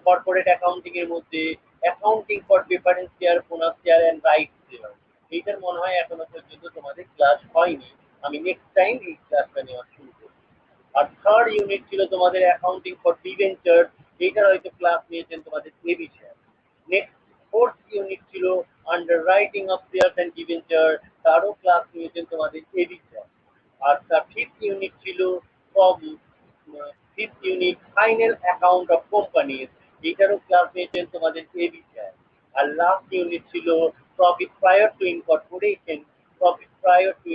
কর্পোরেট অ্যাকাউন্টিং এর মধ্যে accounting for preference share, bonus share and right share. এইটার মনে হয় এখনো পর্যন্ত তোমাদের ক্লাস হয়নি, আমি নেক্সট টাইম এই ক্লাসটা নেওয়া শুরু করব। আর থার্ড ইউনিট ছিল তোমাদের অ্যাকাউন্টিং ফর ডিভেঞ্চার, এইটার হয়তো ক্লাস নিয়েছেন তোমাদের AB sir. Next fourth unit ছিল underwriting of shares and debenture, তারও ক্লাস নিয়েছেন তোমাদের এবি স্যার। আর তার ফিফথ ইউনিট ছিল fifth unit final account of companies, এইটারও ক্লাস নিয়েছেন তোমাদের এবি স্যার। আর লাস্ট ইউনিট ছিল প্রফিট প্রায়র টু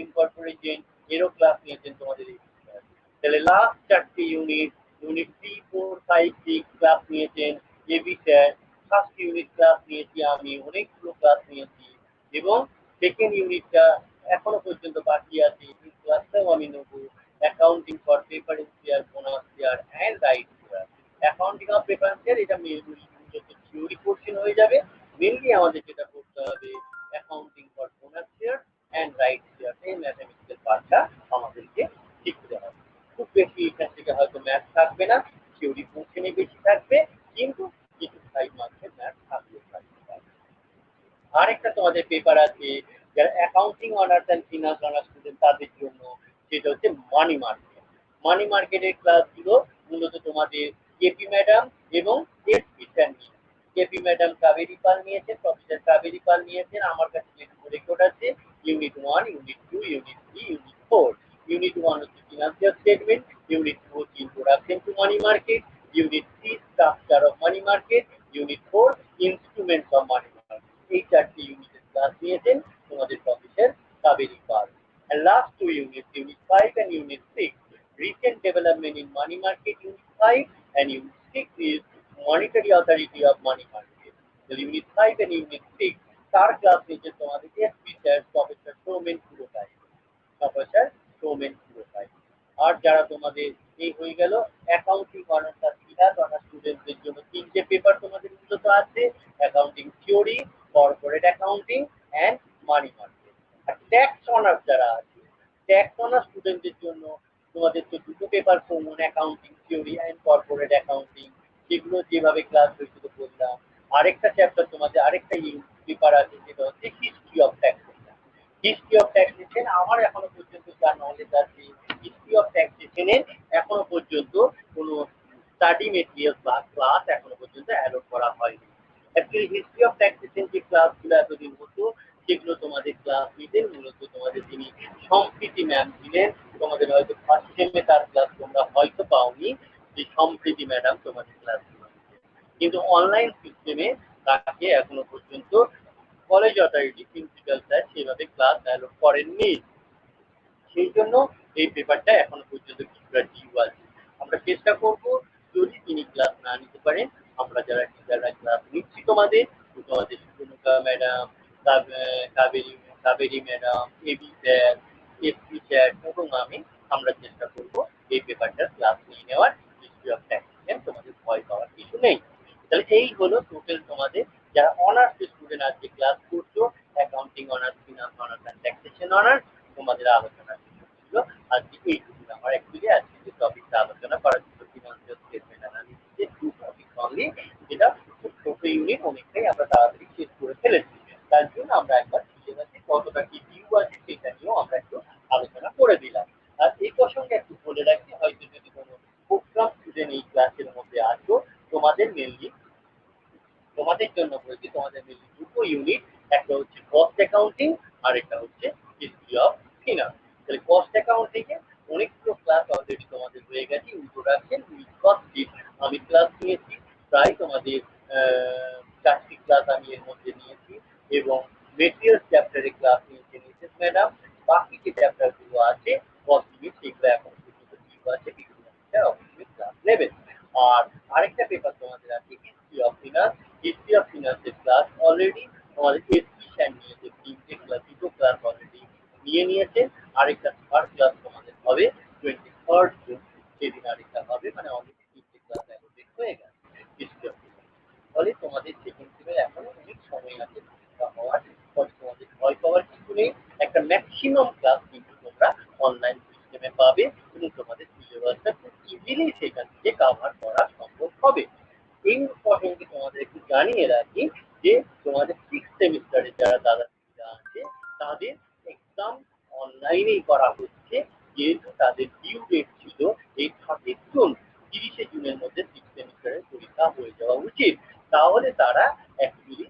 ইনকর্পোরেশন, এরও ক্লাস নিয়েছেন তোমাদের এবি স্যার। তাহলে লাস্ট চারটি ইউনিট, ইউনিট 3, 4, 5, 6 ক্লাস নিয়েছেন AB sir. First unit class নিয়েছি আমি, অনেকগুলো ক্লাস নিয়েছি, এবং সেকেন্ড ইউনিটটা এখনো পর্যন্ত বাকি আছে, এই ক্লাসটাও আমি নেব। Accounting for preference share, bonus share and right share. Accounting of preference share এটা থিওরি পোর্শন হয়ে যাবে। মেনলি আমাদের যেটা করতে হবে accounting for bonus share and right share, এই ম্যাথমেটিক্যাল পার্টটা আমাদেরকে শিখতে হবে। খুব বেশি এখান থেকে হয়তো ম্যাথ থাকবে না, থিওরি পোর্শনে বেশি থাকবে, কিন্তু কিছু 5 মার্কের ম্যাথ থাকবে। আরেকটা তোমাদের পেপার আছে যারা accounting honours and finance honours student তাদের জন্য, সেটা হচ্ছে মানি মার্কেট। মানি মার্কেটের ক্লাসগুলো মূলত তোমাদের কেপি ম্যাডাম এবং এসপি স্যার নিয়ে। কেপি ম্যাডাম কাবেরী পাল নিয়েছেন, প্রফেসর কাবেরী পাল নিয়েছেন। আমার কাছে যেটুকু রেকর্ড আছে unit 1, unit 2, unit 3, unit 4। Unit 1 হচ্ছে ফিনান্সিয়াল স্টেটমেন্ট, ইউনিট 2 হচ্ছে introduction to money market, unit 3 structure of money market, unit 4 instruments of money market. এই চারটি ইউনিটের ক্লাস নিয়েছেন তোমাদের professor Kaberi Pal. And last two units, unit 5 and unit 6, recent development in money market, unit 5 and Unit 6 is Monetary Authority of Money Market. The Unit 5 and Unit 6 তার class নিচে তোমাদের SP sir professor Soumen Purkait আর যারা তোমাদের এই হয়ে গেল অ্যাকাউন্টিং অনার্স আর ইতিহাস অনার্স স্টুডেন্টদের জন্য তিনটে পেপার তোমাদের মূলত আছে accounting theory corporate accounting and money market আর ট্যাক্স অনার্স যারা আছে ট্যাক্স অনার্স স্টুডেন্টদের জন্য তোমাদের তো দুটো paper common accounting theory and corporate accounting যেগুলো যেভাবে ক্লাস হয়েছিল বললাম আরেকটা চ্যাপ্টার তোমাদের আরেকটা পেপার আছে যেটা হচ্ছে হিস্ট্রি অফ ট্যাক্সেশন আমার এখনো পর্যন্ত যা নলেজ আছে হিস্ট্রি অফ ট্যাক্সেশনের এখনো পর্যন্ত কোনো স্টাডি মেটেরিয়াল ক্লাস এখনো পর্যন্ত অ্যালট করা হয়নি অ্যাকচুয়ালি হিস্ট্রি অফ ট্যাক্সেশন যে ক্লাসগুলো এতদিন হতো সেগুলো তোমাদের ক্লাস নিতেন মূলত তোমাদের যিনি সম্প্রীতি ম্যাম ছিলেন তোমাদের হয়তো ফার্স্ট সেমে তার ক্লাস তোমরা হয়তো পাওনি যে সম্প্রীতি ম্যাডাম তোমাদের ক্লাস কিন্তু অনলাইন সিস্টেমে তাকে এখনো পর্যন্ত কলেজ অথরিটি প্রিন্সিপাল স্যার সেভাবে ক্লাস অ্যালট করেননি সেই জন্য এই পেপারটা এখনো পর্যন্ত কিছুটা ডিউ আছে আমরা চেষ্টা করব যদি তিনি ক্লাস না নিতে পারেন আমরা যারা টিচাররা ক্লাস নিচ্ছি তোমাদের Sunuka madam Kaberi Kaberi madam AB sir SP sir এবং আমরা চেষ্টা করব এই পেপারটার ক্লাস নিয়ে নেওয়ার হিস্ট্রি অফ ট্যাক্সেশন তোমাদের ভয় পাওয়ার কিছু নেই তাহলে এই হলো টোটাল তোমাদের যারা অনার্স স্টুডেন্ট আজকে ক্লাস করছো accounting honours finance honours and taxation honours তোমাদের আলোচনা ছিল আজকে এইটুকু আমার অ্যাকচুয়ালি আজকে যে টপিকটা আলোচনা করা ছিল ফিনান্সিয়াল স্টেটমেন্ট অ্যানালিসিসের টু টপিক অনলি যেটা ছোট ইউনিট অনেকটাই আমরা তাড়াতাড়ি শেষ করে ফেলেছি তার জন্য আমরা একবার সিলেবাসে কতটা কি ভিউ আছে সেটা নিয়েও আমরা একটু আলোচনা করে দিলাম আর এই প্রসঙ্গে একটু বলে রাখি হয়তো যদি কোনো প্রোগ্রাম স্টুডেন্ট এই ক্লাসের মধ্যে আসো তোমাদের জন্য বলছি তোমাদের মেনলি দুটো ইউনিট একটা হচ্ছে কস্ট অ্যাকাউন্টিং আর একটা হচ্ছে হিস্ট্রি অফ ফিনান্স তাহলে কস্ট অ্যাকাউন্টিং এ অনেকগুলো ক্লাস অলরেডি তোমাদের হয়ে গেছে ইন্ট্রোডাকশন উইথ কস্ট আমি ক্লাস নিয়েছি প্রায় তোমাদের চারটি ক্লাস আমি এর মধ্যে নিয়েছি এবং মেটেরিয়ালস চ্যাপ্টারে ক্লাস নিয়েছে মিসেস ম্যাডাম বাকি যে চ্যাপ্টারগুলো আছে কস্টিং সেগুলো এখন পর্যন্ত ঠিক আছে বিভিন্ন অবশ্যই ক্লাস নেবেন আর আরেকটা পেপার তোমাদের আছে হিস্ট্রি অফ ফিনান্সের ক্লাস অলরেডি তোমাদের এসপি স্যার নিয়েছে তিনটে ক্লাস দুটো ক্লাস অলরেডি নিয়ে নিয়েছে আরেকটা থার্ড ক্লাস তোমাদের হবে 23rd জুন সেদিন আরেকটা হবে মানে অলরেডি তিনটে ক্লাস অ্যালোকেট হয়ে গেছে হিস্ট্রি অফ ফলে তোমাদের সেকেন্ড সেমের এখনো অনেক সময় আছে হওয়ার ফলে তোমাদের ভয় পাওয়ার কিছু নেই একটা ম্যাক্সিমাম ক্লাস কিন্তু তোমরা অনলাইন সিস্টেমে পাবে এবং তোমাদের সিলেবাসটা খুব ইজিলি সেখান থেকে কাভার করা সম্ভব হবে এই প্রসঙ্গে তোমাদের একটু জানিয়ে রাখি যে তোমাদের সিক্স সেমিস্টারে যারা দাদা দিদিরা আছে তাদের এক্সাম অনলাইনেই করা হচ্ছে যেহেতু তাদের ডিউ ডেট ছিল এই 30 জুনের মধ্যে সিক্স সেমিস্টারের পরীক্ষা হয়ে যাওয়া উচিত তাহলে তারা অ্যাকচুয়ালি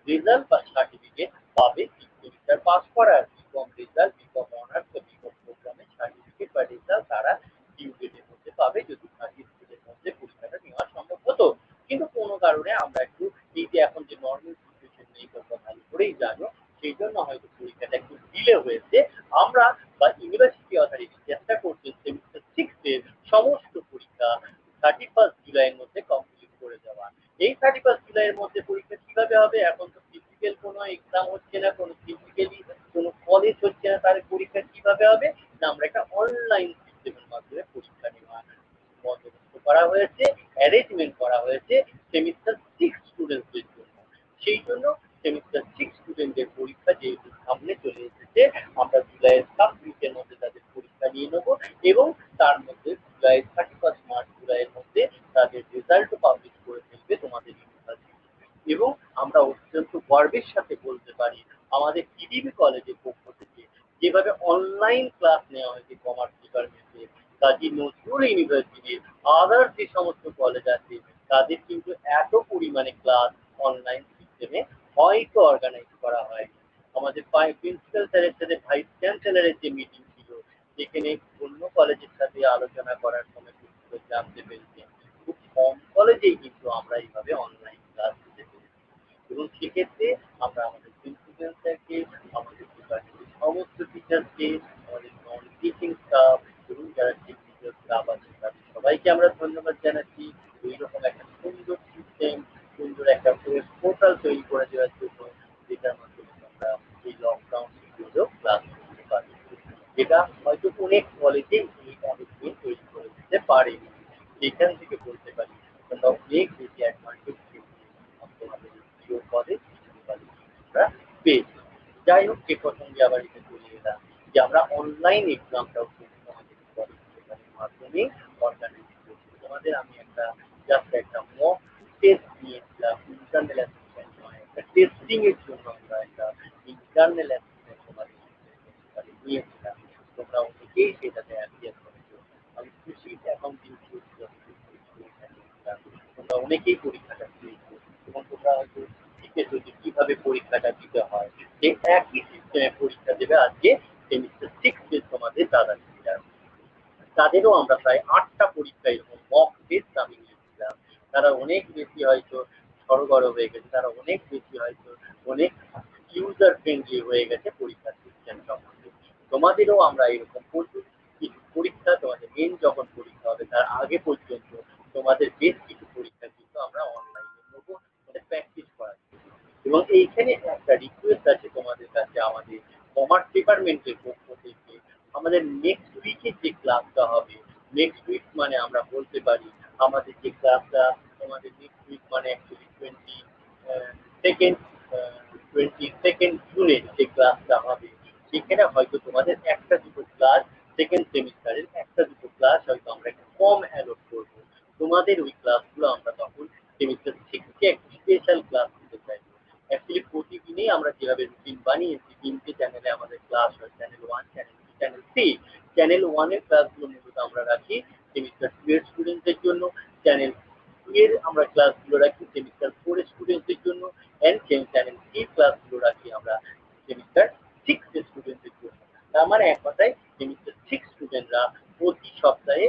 রেজাল্ট বা সার্টিফিকেট পাবে সিক্স সেমিস্টার পাস করার বিকম রেজাল্ট বিকম অনার্স বা বিকম প্রোগ্রামের সার্টিফিকেট বা রেজাল্ট তারা ডিউ ডেটের মধ্যে পাবে যদি 30 জুনের মধ্যে পরীক্ষাটা নেওয়া সম্ভব হতো কিন্তু কোনো কারণে আমরা একটু এই যে এখন যে নর্মাল সিচুয়েশন নেই তোমরা ভালো করেই জানো সেই জন্য হয়তো পরীক্ষাটা একটু ডিলে হয়েছে আমরা বা ইউনিভার্সিটি অথরিটি চেষ্টা করছে সেমিস্টার সিক্স এর সমস্ত পরীক্ষা 31 জুলাইয়ের মধ্যে কমপ্লিট করে দেওয়া এই 31 জুলাইয়ের মধ্যে পরীক্ষা কিভাবে হবে এখন তো ফিজিক্যাল কোনো এক্সাম হচ্ছে না কোনো ফিজিক্যালি কোনো কলেজ হচ্ছে না তাহলে পরীক্ষা কিভাবে হবে না আমরা একটা অনলাইন সিস্টেমের মাধ্যমে পরীক্ষা নেওয়া বন্দোবস্ত করা হয়েছে অ্যারেঞ্জমেন্ট করা হয়েছে সেমিস্টার সিক্স স্টুডেন্টদের জন্য সেই জন্য সেমিস্টার সিক্স স্টুডেন্টদের পরীক্ষা যেহেতু সামনে চলে এসেছে আমরা জুলাইয়ের ফার্স্ট উইকের মধ্যে তাদের পরীক্ষা নিয়ে নেবো এবং তার মধ্যে জুলাই 31 মার্চ জুলাইয়ের মধ্যে তাদের রেজাল্টও পাবলিশ করে ফেলবে তোমাদের ইউনিভার্সিটি এবং আমরা অত্যন্ত গর্বের সাথে বলতে পারি আমাদের টিডিবি কলেজের পক্ষ থেকে যেভাবে অনলাইন ক্লাস নেওয়া হয়েছে কমার্স ডিপার্টমেন্টে কাজী নজরুল ইউনিভার্সিটির আদার যে সমস্ত কলেজ আছে তাদের কিন্তু এত পরিমাণে ক্লাস অনলাইন সিস্টেমে হয়তো অর্গানাইজ করা হয় আমাদের প্রিন্সিপাল স্যারের সাথে ভাইস চ্যান্সেলরের যে মিটিং ছিল যেখানে অন্য কলেজের সাথে আলোচনা করার সময় প্রিন্সিপাল জানতে পেরেছেন খুব কম কলেজেই কিন্তু আমরা এইভাবে অনলাইন ক্লাস দিতে পেরেছি এবং সেক্ষেত্রে আমরা আমাদের প্রিন্সিপাল স্যারকে আমাদের ডিপার্টমেন্টের সমস্ত টিচার্সকে আমাদের নন টিচিং স্টাফ এবং যারা টেকনিক্যাল স্টাফ আছে তাদের সবাইকে আমরা ধন্যবাদ হয়তো অনেক কলেজে এই ম্যানেজমেন্ট তৈরি করে দিতে পারেনি। এখান থেকে বলতে পারি তোমরা অনেক বেশি অ্যাডভান্টেজ তোমাদের জিও কলেজ আমরা পেয়েছি। যাই হোক, যে প্রসঙ্গে আবার এটা চলে এলাম যে আমরা অনলাইন এক্সামটাও কিন্তু আমাদের কলেজের মাধ্যমে অর্গানাইজ করছি। তোমাদের আমি একটা জাস্ট একটা মক টেস্ট নিয়েছিলাম ইন্টারনাল অ্যাসেসমেন্ট নয়, একটা টেস্টিং এর জন্য আমরা একটা ইন্টারনাল অ্যাসেসমেন্ট তোমাদের নিয়েছিলাম। তোমরা অনেকেই সেটাতে অ্যাপিয়ার করেছো। আমি খুশি অ্যাকাউন্টিং তোমরা অনেকেই পরীক্ষাটা দিয়েছো এবং তোমরা হয়তো শিখেছো যে কিভাবে পরীক্ষাটা দিতে হয়। যে একই সিস্টেমে পরীক্ষা দেবে আজকে সেমিস্টার সিক্সে তোমাদের দাদা দিদিরা, তাদেরও আমরা প্রায় 8টা পরীক্ষা এরকম মক টেস্ট আমি নিয়েছিলাম। তারা অনেক বেশি হয়তো সরগরম হয়ে গেছে, তারা অনেক বেশি হয়তো অনেক ইউজার ফ্রেন্ডলি হয়ে গেছে পরীক্ষার সিস্টেম সম্বন্ধে। তোমাদেরও আমরা এরকম প্রচুর কিছু পরীক্ষা, তোমাদের মেন যখন পরীক্ষা হবে তার আগে পর্যন্ত তোমাদের বেশ কিছু পরীক্ষা কিন্তু আমরা অনলাইনে নেবো, প্র্যাকটিস করার জন্য। এবং এইখানে একটা রিকোয়েস্ট আছে তোমাদের কাছে, আমাদের কমার্স ডিপার্টমেন্টের পক্ষ থেকে আমাদের নেক্সট উইকে যে ক্লাসটা হবে, নেক্সট উইক মানে আমরা বলতে পারি আমাদের যে ক্লাসটা তোমাদের নেক্সট উইক মানে অ্যাকচুয়ালি সেকেন্ড 22nd জুনের যে ক্লাসটা হবে, সেখানে হয়তো তোমাদের একটা দুটো ক্লাস সেকেন্ড সেমিস্টারের একটা দুটো ক্লাস হয়তো আমরা একটু কম অ্যালোট করবো। তোমাদের ওই ক্লাসগুলো আমরা তখন সেমিস্টার সিক্সকে একটা স্পেশাল ক্লাস দিতে চাইবো। অ্যাকচুয়ালি প্রতিদিনই আমরা যেভাবে রুটিন বানিয়েছি, 3টে চ্যানেলে আমাদের ক্লাস হয়, চ্যানেল 1, চ্যানেল 2, চ্যানেল 3। চ্যানেল 1 এর ক্লাসগুলো মূলত আমরা রাখি সেমিস্টার 2 এর স্টুডেন্টদের জন্য, চ্যানেল 2 এর আমরা ক্লাসগুলো রাখি সেমিস্টার 4 এর স্টুডেন্টদের জন্য, এন্ড চ্যানেল 3 ক্লাসগুলো রাখি আমরা সেমিস্টার 6 এর স্টুডেন্টদের জন্য। তার মানে এক কথায় সেমিস্টার 6 স্টুডেন্টরা প্রতি সপ্তাহে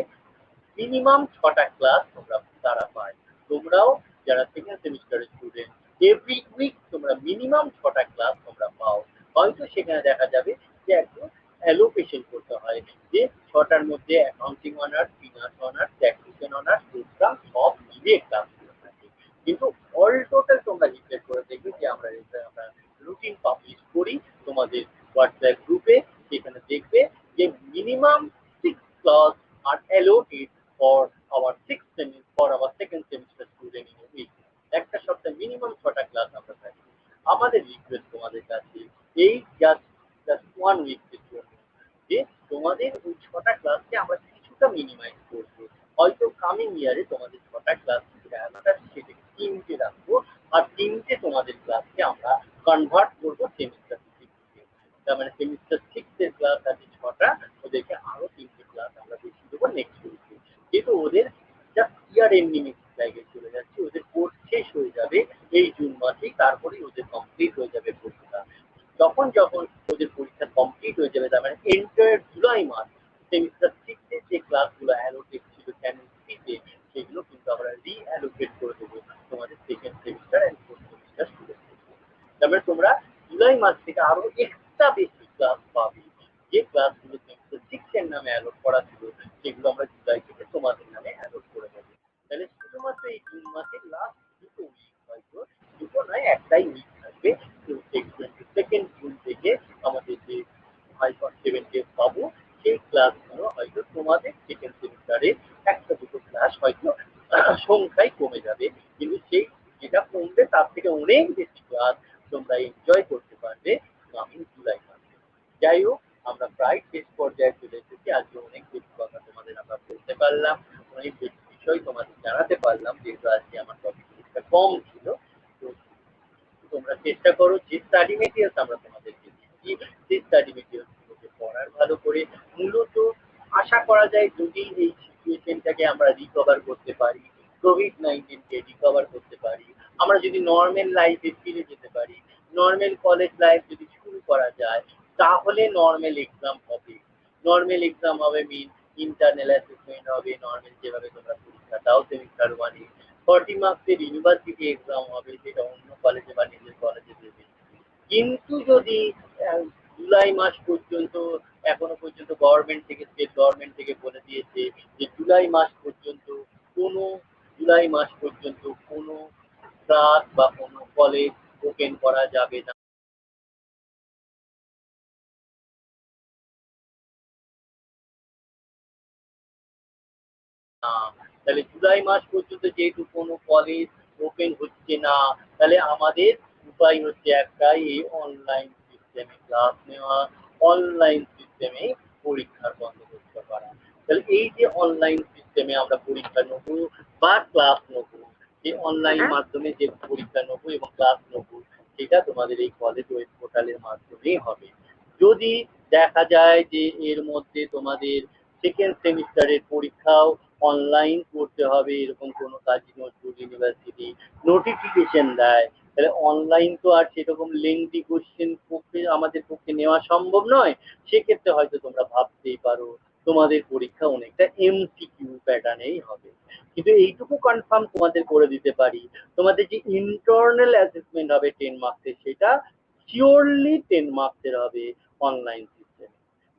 মিনিমাম 6টা ক্লাস তোমরা তারা পায়। তোমরাও যারা সেকেন্ড সেমিস্টারের স্টুডেন্ট, এভরি উইক তোমরা মিনিমাম 6টা ক্লাস তোমরা পাও। হয়তো সেখানে দেখা যাবে যে একটু অ্যালোকেশন করতে হয় যে 6টার মধ্যে accounting honours, finance honours, taxation honours, programme সব মিলিয়ে ক্লাসগুলো থাকে। কিন্তু অল টোটাল তোমরা হিসেব করে দেখবে যে আমরা রুটিন পাবলিশ করি তোমাদের হোয়াটসঅ্যাপ গ্রুপে, সেখানে দেখবে যে minimum 6 class are allotted for our second semester student in a week. একটা সপ্তাহে মিনিমাম 6টা ক্লাস আমরা থাকি। আমাদের রিকোয়েস্ট তোমাদের কাছে এই জাস্ট জাস্ট 1 উইকের জন্য যে তোমাদের ওই 6টা ক্লাসকে আমরা কিছুটা মিনিমাইজ করবো। হয়তো কামিং ইয়ারে তোমাদের 6টা ক্লাস আমরা সেটাকে 3টে রাখবো, আর 3টে তোমাদের ক্লাসকে আমরা কনভার্ট করবো সেমিস্টার 6-এ। তার মানে সেমিস্টার 6 এর ক্লাস আছে 6টা, ওদেরকে আরো 3টে ক্লাস আমরা বেশি দেবো নেক্সট উইকে। কিন্তু ওদের জাস্ট ইয়ার এন্ডিং জায়গায় চলে যাচ্ছে, ওদের কোর্স শেষ হয়ে যাবে এই জুন মাসেই, তারপরেই ওদের কমপ্লিট হয়ে যাবে পরীক্ষা। যখন ওদের পরীক্ষা কমপ্লিট হয়ে যাবে, তার মানে এন্টায়ার জুলাই মাস সেমিস্টার 6 এর যে ক্লাসগুলো অ্যালোকেট ছিল চ্যানেল 3-তে, সেগুলো কিন্তু আমরা রিঅ্যালোকেট করে দেবো তোমাদের second semester and fourth semester স্টুডেন্টদের। তারপরে তোমরা জুলাই মাস থেকে আরো এক্সট্রা বেশি ক্লাস পাবে। যে ক্লাসগুলো সেমিস্টার 6 এর নামে অ্যালোট করা ছিল, সেগুলো আমরা জুলাই থেকে তোমাদের নামে অ্যালোট করে দেবো। তাহলে শুধুমাত্র এই জুন মাসের লাস্ট দুটো উইক, হয়তো দুটো নয় একটাই উইক থাকবে, 22nd জুন থেকে আমাদের যে 5.7 পাবো, সেই ক্লাসগুলো হয়তো তোমাদের সেকেন্ড সেমিস্টারে একটা দুটো ক্লাস হয়তো সংখ্যায় কমে যাবে, কিন্তু সেই যেটা কমবে তার থেকে অনেক বেশি ক্লাস তোমরা এনজয় করতে পারবে কামিং জুলাই মাসে। যাই হোক, আমরা প্রায় শেষ পর্যায়ে চলে এসেছি। আজকে অনেক বেশি কথা তোমাদের আমরা বলতে পারলাম, অনেক বেশি বিষয় তোমাদের জানাতে পারলাম, যেহেতু আজকে আমার টপিকটা কম ছিল। তো তোমরা চেষ্টা করো যে স্টাডি মেটেরিয়ালস আমরা তোমাদেরকে দিচ্ছি, সেই স্টাডি মেটেরিয়ালস গুলোকে পড়ার ভালো করে। মূলত আশা করা যায় যদি এই সিচুয়েশনটাকে আমরা রিকভার করতে পারি, কোভিড-19 কে রিকভার করতে পারি, আমরা যদি নর্মাল লাইফে ফিরে যেতে পারি, নর্মাল কলেজ লাইফ যদি শুরু করা যায়, তাহলে নর্মাল এক্সাম হবে। নর্মাল এক্সাম হবে মিন ইন্টারনাল অ্যাসেসমেন্ট হবে নর্মাল, যেভাবে তোমরা পরীক্ষা দাও সেমিস্টার 1-এ। 40 মার্কসের ইউনিভার্সিটি এক্সাম হবে, যেটা অন্য কলেজে বা নিজের কলেজে দেবে। কিন্তু যদি জুলাই মাস পর্যন্ত, এখনো পর্যন্ত গভর্নমেন্ট থেকে, স্টেট গভর্নমেন্ট থেকে বলে দিয়েছে যে জুলাই মাস পর্যন্ত কোনো ক্লাস বা কোনো কলেজ ওপেন করা যাবে না। না। তাহলে জুলাই মাস পর্যন্ত যেহেতু কোনো কলেজ ওপেন হচ্ছে না, তাহলে আমাদের উপায় হচ্ছে একটাই, এই অনলাইন সিস্টেমে ক্লাস নেওয়া, অনলাইন সিস্টেমে পরীক্ষার বন্দোবস্ত করা। তাহলে এই যে অনলাইন সিস্টেমে আমরা পরীক্ষা নেব বা ক্লাস নেব, যে অনলাইন মাধ্যমে যে পরীক্ষা নেব এবং ক্লাস নেব, সেটা তোমাদের এই কলেজ ওয়েব পোর্টালের মাধ্যমেই হবে। যদি দেখা যায় যে এর মধ্যে তোমাদের সেকেন্ড সেমিস্টারের পরীক্ষাও অনলাইন করতে হবে, এরকম কোনো কাজী নজরুল ইউনিভার্সিটি নোটিফিকেশন দেয়, তাহলে অনলাইন তো আর সেরকম লেংদি কোশ্চেন পক্ষে আমাদের পক্ষে নেওয়া সম্ভব নয়। সেক্ষেত্রে হয়তো তোমরা ভাবতেই পারো তোমাদের পরীক্ষা অনেকটা এমসিকিউ প্যাটার্নেই হবে। কিন্তু এইটুকু কনফার্ম তোমাদের করে দিতে পারি, তোমাদের যে ইন্টারনাল অ্যাসেসমেন্ট হবে 10 মার্কসের, সেটা শিওরলি 10 মার্কসের হবে অনলাইন সিস্টেম।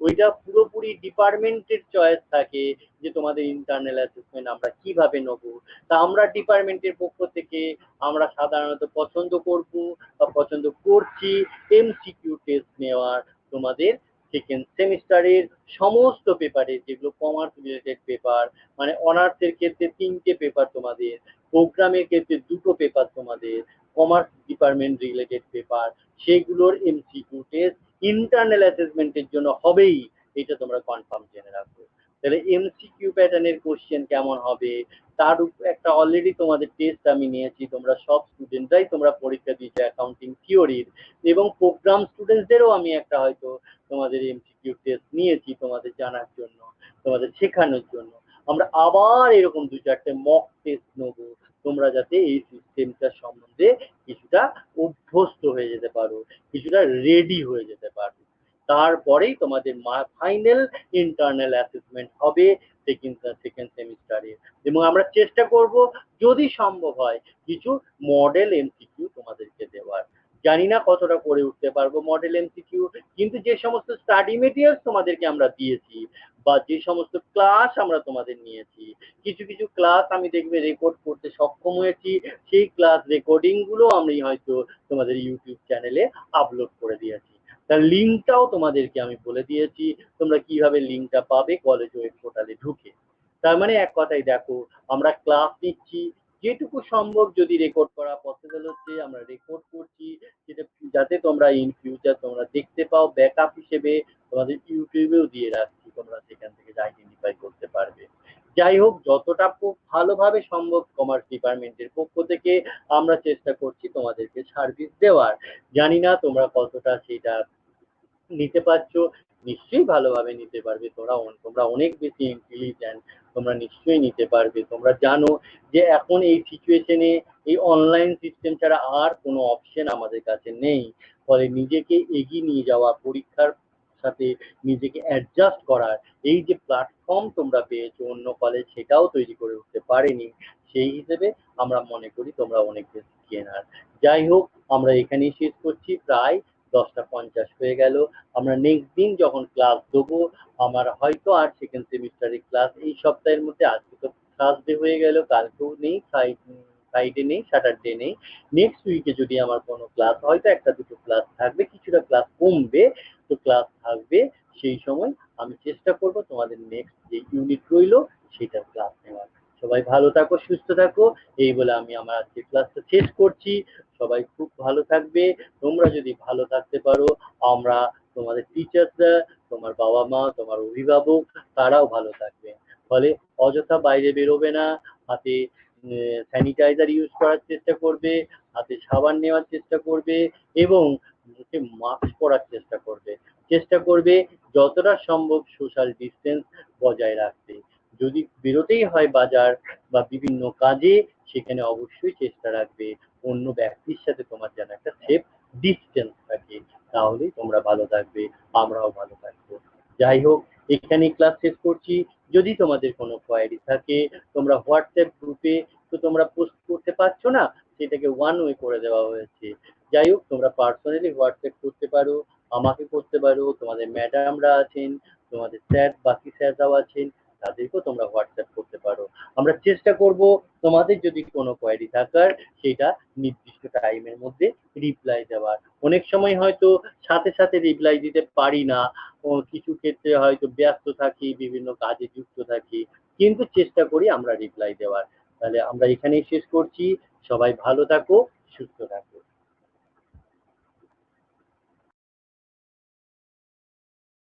ওইটা পুরোপুরি ডিপার্টমেন্টের চয়েস থাকে যে তোমাদের ইন্টারনাল অ্যাসেসমেন্ট আমরা কিভাবে নেব। তা আমরা ডিপার্টমেন্টের পক্ষ থেকে আমরা সাধারণত পছন্দ করব বা পছন্দ করছি এমসিকিউ টেস্ট নেওয়ার। তোমাদের সেকেন্ড সেমিস্টারের সমস্ত পেপারে, যেগুলো কমার্স রিলেটেড পেপার, মানে অনার্সের ক্ষেত্রে 3টে পেপার তোমাদের, প্রোগ্রামের ক্ষেত্রে 2টো পেপার তোমাদের, কমার্স ডিপার্টমেন্ট রিলেটেড পেপার, সেগুলোর এমসিকিউ টেস্ট ইন্টারনাল অ্যাসেসমেন্টের জন্য হবেই, এটা তোমরা কনফার্ম জেনে রাখো। তাহলে এমসিকিউ প্যাটার্নের কোশ্চেন কেমন হবে তার উপর একটা অলরেডি তোমাদের টেস্ট আমি নিয়েছি, তোমরা সব স্টুডেন্টরাই তোমরা পরীক্ষা দিয়েছো অ্যাকাউন্টিং থিওরির, এবং প্রোগ্রাম স্টুডেন্টসদেরও আমি একটা হয়তো তোমাদের এমসিকিউ টেস্ট নিয়েছি তোমাদের জানার জন্য, তোমাদের শেখানোর জন্য। আমরা আবার এরকম 2-4টে মক টেস্ট নেবো, তোমরা যাতে এই সিস্টেমটা সম্বন্ধে কিছুটা অভ্যস্ত হয়ে যেতে পারো, কিছুটা রেডি হয়ে যেতে পারো। তারপরেই তোমাদের ফাইনাল ইন্টারনাল অ্যাসেসমেন্ট হবে সেকেন্ড সেমিস্টারে। এবং আমরা চেষ্টা করব যদি সম্ভব হয় কিছু মডেল এমসিকিউ তোমাদেরকে দেওয়ার। জানি না কতটা করে উঠতে পারবো মডেল এমসিকিউ, কিন্তু যে সমস্ত স্টাডি মেটেরিয়ালস তোমাদেরকে আমরা দিয়েছি বা যে সমস্ত ক্লাস আমরা তোমাদের নিয়েছি, কিছু কিছু ক্লাস আমি দেখবে রেকর্ড করতে সক্ষম হয়েছি, সেই ক্লাস রেকর্ডিং গুলো আমি হয়তো তোমাদের ইউটিউব চ্যানেলে আপলোড করে দিয়েছি। তার লিঙ্কটাও তোমাদেরকে আমি বলে দিয়েছি, তোমরা কিভাবে লিঙ্কটা পাবে কলেজ ওয়েব পোর্টালে ঢুকে। তার মানে এক কথায় দেখো, আমরা ক্লাস নিচ্ছি, যেটুকু সম্ভব যদি রেকর্ড করা পসিবল হচ্ছে আমরা রেকর্ড করছি, সেটা যাতে তোমরা ইন ফিউচার তোমরা দেখতে পাও, ব্যাকআপ হিসেবে তোমাদের ইউটিউবেও দিয়ে রাখছি, তোমরা সেখান থেকে আইডেন্টিফাই করতে পারবে। যাই হোক, যতটা খুব ভালোভাবে সম্ভব কমার্স ডিপার্টমেন্টের পক্ষ থেকে আমরা চেষ্টা করছি তোমাদেরকে সার্ভিস দেওয়ার। জানি না তোমরা কতটা সেটা নিতে পারছো, নিশ্চয়ই ভালোভাবে নিতে পারবে। তোমরা অনেক বেশি ইন্টেলিজেন্ট, তোমরা নিশ্চয়ই নিতে পারবে। তোমরা জানো যে এখন এই সিচুয়েশনে এই অনলাইন সিস্টেম ছাড়া আর কোনো অপশন আমাদের কাছে নেই। ফলে নিজেকে এগিয়ে নিয়ে যাওয়া, পরীক্ষার সাথে নিজেকে অ্যাডজাস্ট করার এই যে প্ল্যাটফর্ম তোমরা পেয়েছো, অন্য কলেজ সেটাও তৈরি করে উঠতে পারেনি। সেই হিসেবে আমরা মনে করি তোমরা অনেক বেশি কেনার। যাই হোক, আমরা এখানেই শেষ করছি, প্রায় 10টা 50 হয়ে গেল। আমরা নেক্সট দিন যখন ক্লাস দেবো, আমার হয়তো আর সেকেন্ড সেমিস্টারের ক্লাস এই সপ্তাহের মধ্যে, আজকে তো থার্সডে হয়ে গেল, কালকেও নেই, ফ্রাইডে নেই, স্যাটারডে নেই। নেক্সট উইকে যদি আমার কোনো ক্লাস, হয়তো 1-2টো ক্লাস থাকবে, কিছুটা ক্লাস কমবে, তো ক্লাস থাকবে, সেই সময় আমি চেষ্টা করব তোমাদের নেক্সট যে ইউনিট রইলো সেটার ক্লাস নেওয়ার। সবাই ভালো থাকো, সুস্থ থাকো, এই বলে আমি আমার আজকে ক্লাসটা শেষ করছি। সবাই খুব ভালো থাকবে। তোমরা যদি ভালো থাকতে পারো, আমরা তোমাদের টিচার্সরা, তোমার বাবা মা, তোমার অভিভাবক, তারাও ভালো থাকবে। ফলে অযথা বাইরে বেরোবে না, হাতে স্যানিটাইজার ইউজ করার চেষ্টা করবে, হাতে সাবান নেওয়ার চেষ্টা করবে, এবং মুখে মাস্ক পরার চেষ্টা করবে। চেষ্টা করবে যতটা সম্ভব সোশ্যাল ডিস্টেন্স বজায় রাখতে। যদি বেরোতেই হয় বাজার বা বিভিন্ন কাজে, সেখানে অবশ্যই চেষ্টা রাখবে অন্য ব্যক্তির সাথে তোমার যেন একটা সেফ ডিস্টেন্স থাকে। তাহলেই তোমরা ভালো থাকবে, আমরাও ভালো থাকবো। যাই হোক, এখানে ক্লাস শেষ করছি। যদি তোমাদের কোনো কোয়ারি থাকে, তোমরা হোয়াটসঅ্যাপ গ্রুপে তো তোমরা পোস্ট করতে পারছো না, সেটাকে ওয়ান ওয়ে করে দেওয়া হয়েছে। যাই হোক, তোমরা পার্সোনালি হোয়াটসঅ্যাপ করতে পারো, আমাকে করতে পারো, তোমাদের ম্যাডামরা আছেন, তোমাদের স্যার, বাকি স্যাররাও আছেন, তাদেরকেও তোমরা হোয়াটসঅ্যাপ করতে পারো। আমরা চেষ্টা করব তোমাদের যদি কোনো কোয়েরি থাকার সেটা নির্দিষ্ট টাইমের মধ্যে রিপ্লাই দেওয়ার। অনেক সময় হয়তো সাথে সাথে রিপ্লাই দিতে পারি না, ও কিছু ক্ষেত্রে হয়তো ব্যস্ত থাকি, বিভিন্ন কাজে যুক্ত থাকি, কিন্তু চেষ্টা করি আমরা রিপ্লাই দেওয়ার। তাহলে আমরা এখানেই শেষ করছি। সবাই ভালো থাকো, সুস্থ থাকো।